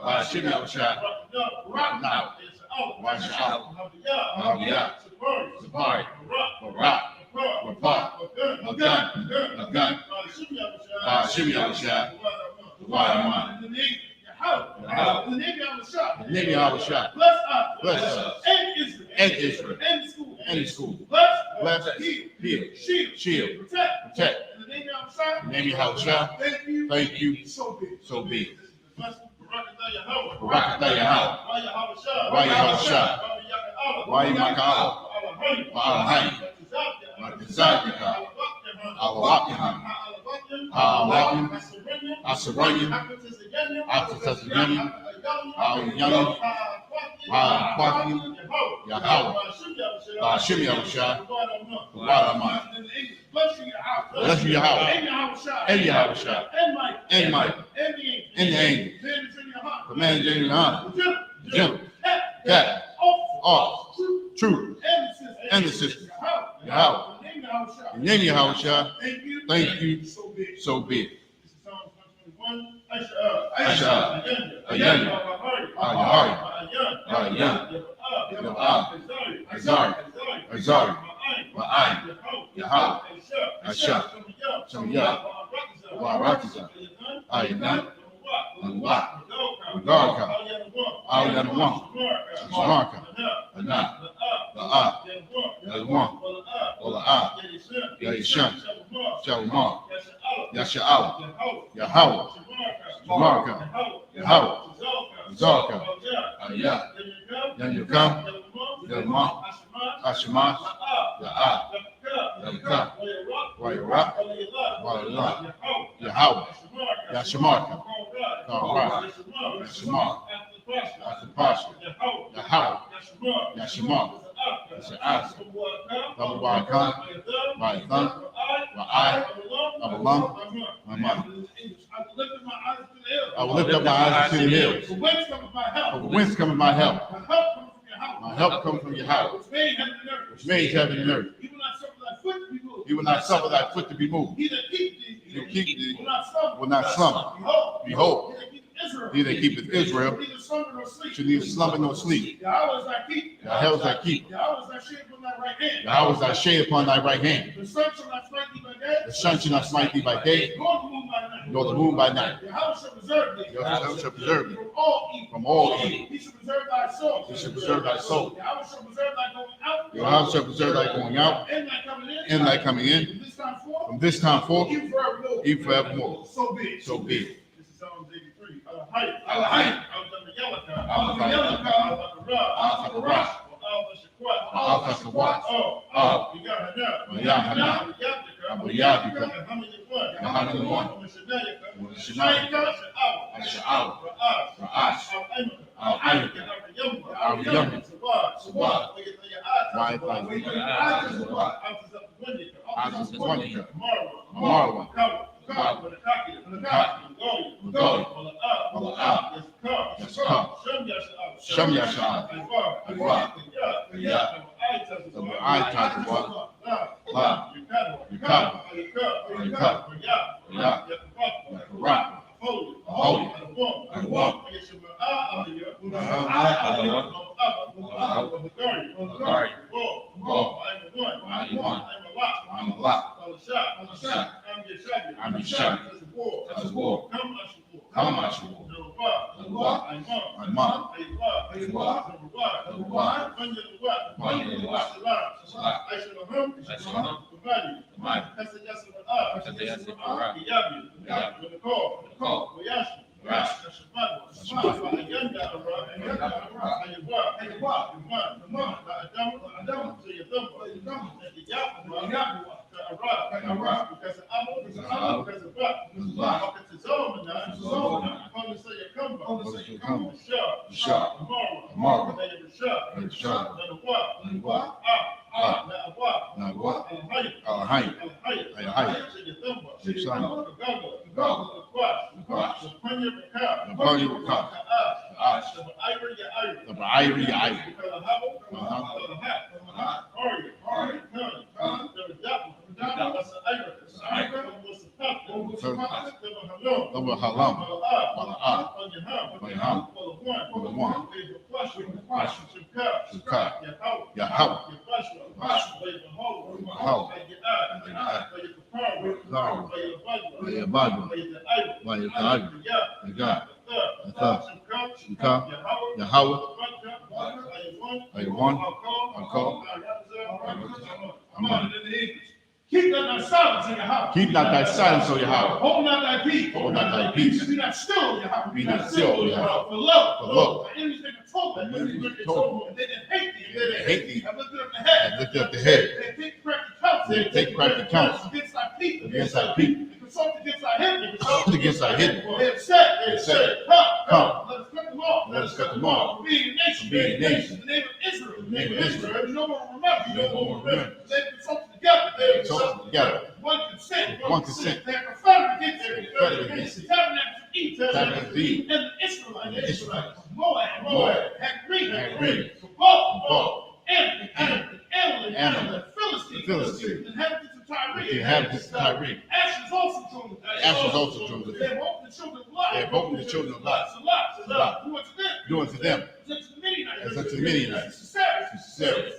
By Hashem Yahushua. Rock now. Watch out. Hallelujah. Sabari. Barak. Rapat. A gun. By Hashem Yahushua. In the name of Yahweh. In the name of Yahushua. In the name of Yahushua. Bless us. Bless us. And Israel. And Israel. And the school. And the school. Bless. Heal. Shield. Shield. Protect. In the name of Yahushua. In the name of Yahushua. Thank you. Thank you. So be it. So be it. Barakatah Barakatah Yahweh. Why Yahushua? Why Makao? Why Makazadika? Awakiham. Awakim. Asarayim. Atasazayim. Awyam. Awakim. Yahweh. By Hashem Yahushua. Wadaman. Bless you, Yahweh. And Yahushua. And Mike. And the angel. Command in your heart. Jim. Cat. Off. Truth. And the sister. Yahweh. In the name of Yahushua. Thank you. So be it. Asha. Ayanya. Ayahari. Ayah. Azari. Azari. Ma'ai. Yahweh. Asha. Shamiyah. Warakiza. Ayana. Anwa. Garka. Al-Yanawan. Smarka. Ana. Ba'a. Yalwan. Ola'a. Yaishan. Shalma. Yasha'ala. Yahweh. Smarka. Yahweh. Zarka. Ayah. Yanyukam. Yalma. Ashima. Ya'a. Yalka. Wayara. Wayala. Yahweh. Yashamarka. Kara. Yashamar. Asapasha. Yahweh. Yashamar. Yasha'asa. Babawakan. Wa'athan. Wa'ai. Abalam. Mama. I will lift up my eyes to the hills. For whence cometh my help? My help comes from Yahweh, which made heaven and earth. He will not suffer thy foot to be moved. He will keep thee, will not slumber. Behold, he that keepeth Israel should neither slumber nor sleep. Yahweh is thy keeper. Yahweh is thy shade upon thy right hand. The sun shall not smite thee by day, nor the moon by night. Yahweh shall preserve thee from all evil. He shall preserve thy soul. Yahweh shall preserve thy going out and thy coming in from this time forth, even forevermore. So be it. Sham Yasha, Adwa, Ya, I touch the water, La, Yukab, Yukab, I be shocked. That's a war. That's a war. Come on, that's a war. Come on, you war. Keep not thy silence in your house. Keep not thy silence, O Yahweh. Hold not thy peace. Hold not thy peace. Be not still in your house. Be not still, O Yahweh. For lo, For lo, the enemies make a toll. the enemies make a toll. And they that hate thee. They hate thee. Have lifted up the head. Have lifted up the head. They take crafty counsel. They take crafty counsel. Against thy people. Against thy people. They consult against thy hidden. Consult against thy hidden. They have said. They have said, Come. Let us cut them off. Let us cut them off. For being a nation. For being a nation. The name of Israel. The name of Israel. No one will remember. No one will remember. They consulted together. They consulted together. One consent. One consent. They are confederate against They are confederate against the tabernacles of Eve. Tabernacles of Eve. And the Israelites. And the Israelites. Moab. Had green. Both. Amalek. Philistine. The inhabitants of Tyre. The inhabitants of Tyre. Ashes also joined with them. Ashes also joined with They them. have opened the children of Lot. They have opened the children of Lot. Salah. Do unto them. Do unto them As unto the Midianites. as unto the Midianites. Sisera. Sisera.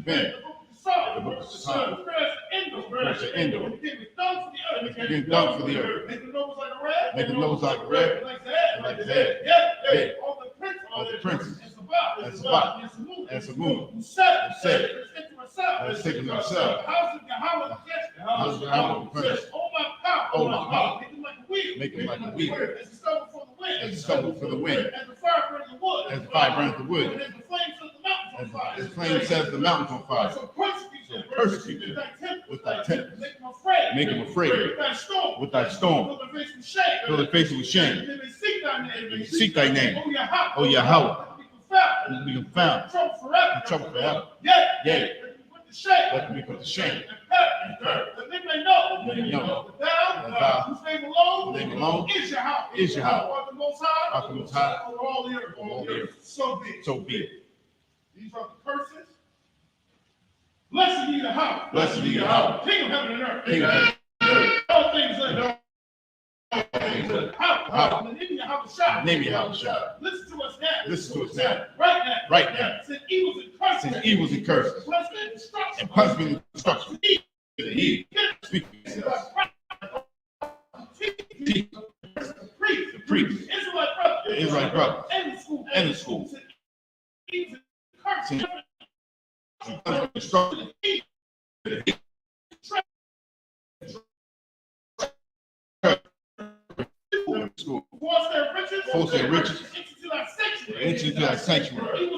Jabin. The book of Psalms. Prayers to Endor. Became done for the earth. Make the nose like a red. Make the nose like a red. Like the head. Like the head. Yeah. All the princes. And And Sabbath. Sabbath. And Samoon. Who said. Said. Let's take to myself. The house of Yahweh. House of Yahweh. Press. Oh my power. Oh my power. Make them like a wheel. Make them like a wheel. As the stubble for the wind. As the stubble for the wind. As the fire burns the wood. As the fire burns the wood. And as the flames set the mountains on fire. As the flame sets the mountains on fire. So persecute persecute them with thy temper. Make them afraid. Make them afraid. With thy storm. With thy storm. Fill their face with shame. Fill their faces with shame. They may seek thy name. They may seek thy name. Oh Yahweh. O Yahweh. Let them be confounded. Let them be confounded. Trouble forever. Trouble forever. Yea. Yea. Let them be put to shame. Let them be put to shame. And that they may know. They may know. That That thou, whose name alone. whose name alone Is Yahweh. is Yahweh. Art the most high. Art the Most High. Over all the earth. Over all the earth. So be it. So be it. These are the curses. Blessed be Yahweh. Blessed be Yahweh. King of heaven and earth. King of heaven All things are How? the name of Yahweh Shah. Name Yahweh Shah. Listen to us now. Listen to us now. Right now. Right now. Send evils and curses. Send evils and curses. Punishment and destruction. And punishment and destruction. To the evil. Speak for yourself. Teach the priest. Israelite brother. The Israelite brother. And the school. And the school. Send evils and curses. And punishment and destruction. To the evil. School. Force their riches. Into thy sanctuary.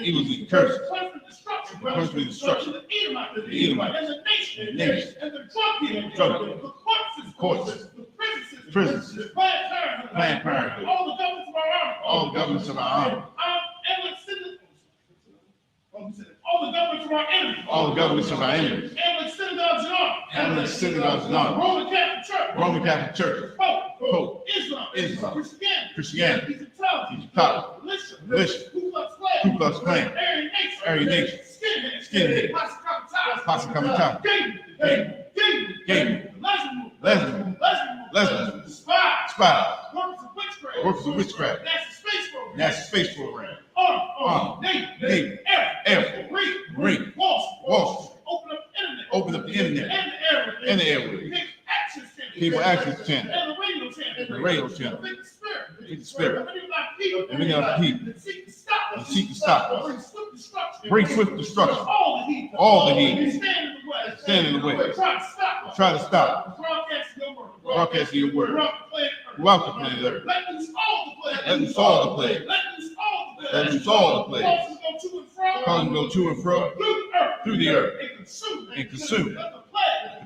Evils and curses. Punishment and destruction. Punishment and destruction. To the Edomite. The Edomite. And the nation. And the nation. And the drug dealer. Drug dealer. The corpses. Courts. The prisons. Prisons. Planned Parenthood. Planned Parenthood. All the governments of our army. All the governments of our army. All the governments of our enemies. All the governments of our enemies. And the synagogues and army. And the synagogues and army. Roman Catholic Church. Roman Catholic Church. Pope. Islam. Christianity. Egyptology. Militia. Militia. Ku Klux Klan. Aryan Nation. Skinhead. Posse Comitatus. Gaming. Lesbian. Spy. Workers of witchcraft. NASA Space Program. Navy. Air Force. Marine. Wall Street. Open up the internet. Open up the internet. And the airways. And the airways. Make action Cable access channel. And the radio channel. And the radio channel. Convict the spirit. Convict the spirit. And many of our people. And many of our people. And seek to stop us. And seek to stop us. Bring swift destruction. Bring swift destruction. All the heat. All the heat. Stand in the way. Stand in the way. Try to stop us. Try to stop us. Broadcasting your word. Broadcasting your word. Throughout the planet Earth. Throughout the planet Earth. Let loose all the plague. Let loose all the plague. Let loose all the plague. Let loose all the plague. Cause them go to and fro. Cause them go to and fro Through the earth. and consume. Let the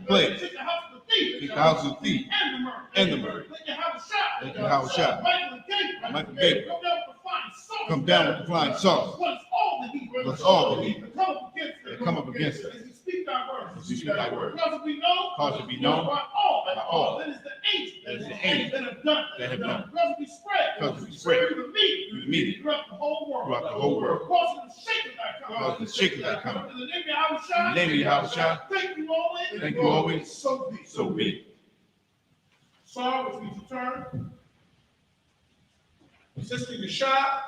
plague. Take the house of the thief. Take the house of the thief And the murder. and the murder. Let your house shot. Let your house shot. Michael Michael Gabriel. Gabriel. Come down with the flying sauce. What's all the heat? What's all the heat? That come up against us. As we speak thy word. As we speak thy word. Cause it be known. Cause it be known By all. by all. That is the angels. That is the angels that have done. that have done. Cause it be spread. Cause it be spread Through the media. through the media. Throughout the whole world. Throughout the whole world. Causing the shaking that comes. Causing the shaking that comes. In the name of Yahweh. In the name of Yahweh. Thank you always. Thank you always. So be. So be it. Saul, which means return. Sister Yashab.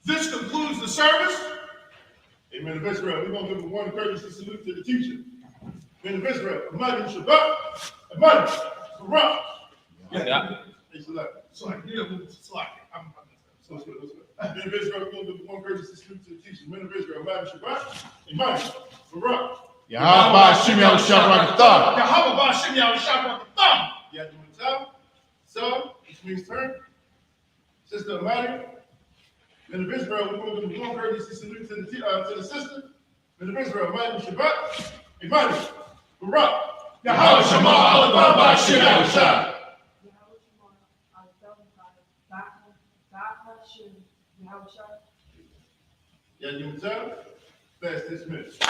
This concludes the service. Amen of Israel. We're going to give one courtesy salute to the teacher. Amen of Israel. Amadi Shabbat. Amadi. Barak. Yeah. Hey, select. So I did move to slack. So it's good. That's good. Amen of Israel. We're going to give one courtesy salute to the teacher. Amen of Israel. Amadi Shabbat. Amadi. Barak. Yahweh Hashem Yahushua Barakatah. Yahweh Ba'ashem Yahushua Barakatah. Yadimutah. So, which means turn. Sister Amadi. Men of Israel, we're going to give one courtesy salute to the sister. Men of Israel, Amadi Shabbat. Amadi. Barak. Yahweh Shema Allah Ba'ashem Yahushua. Yadimutah. Fast dismissed.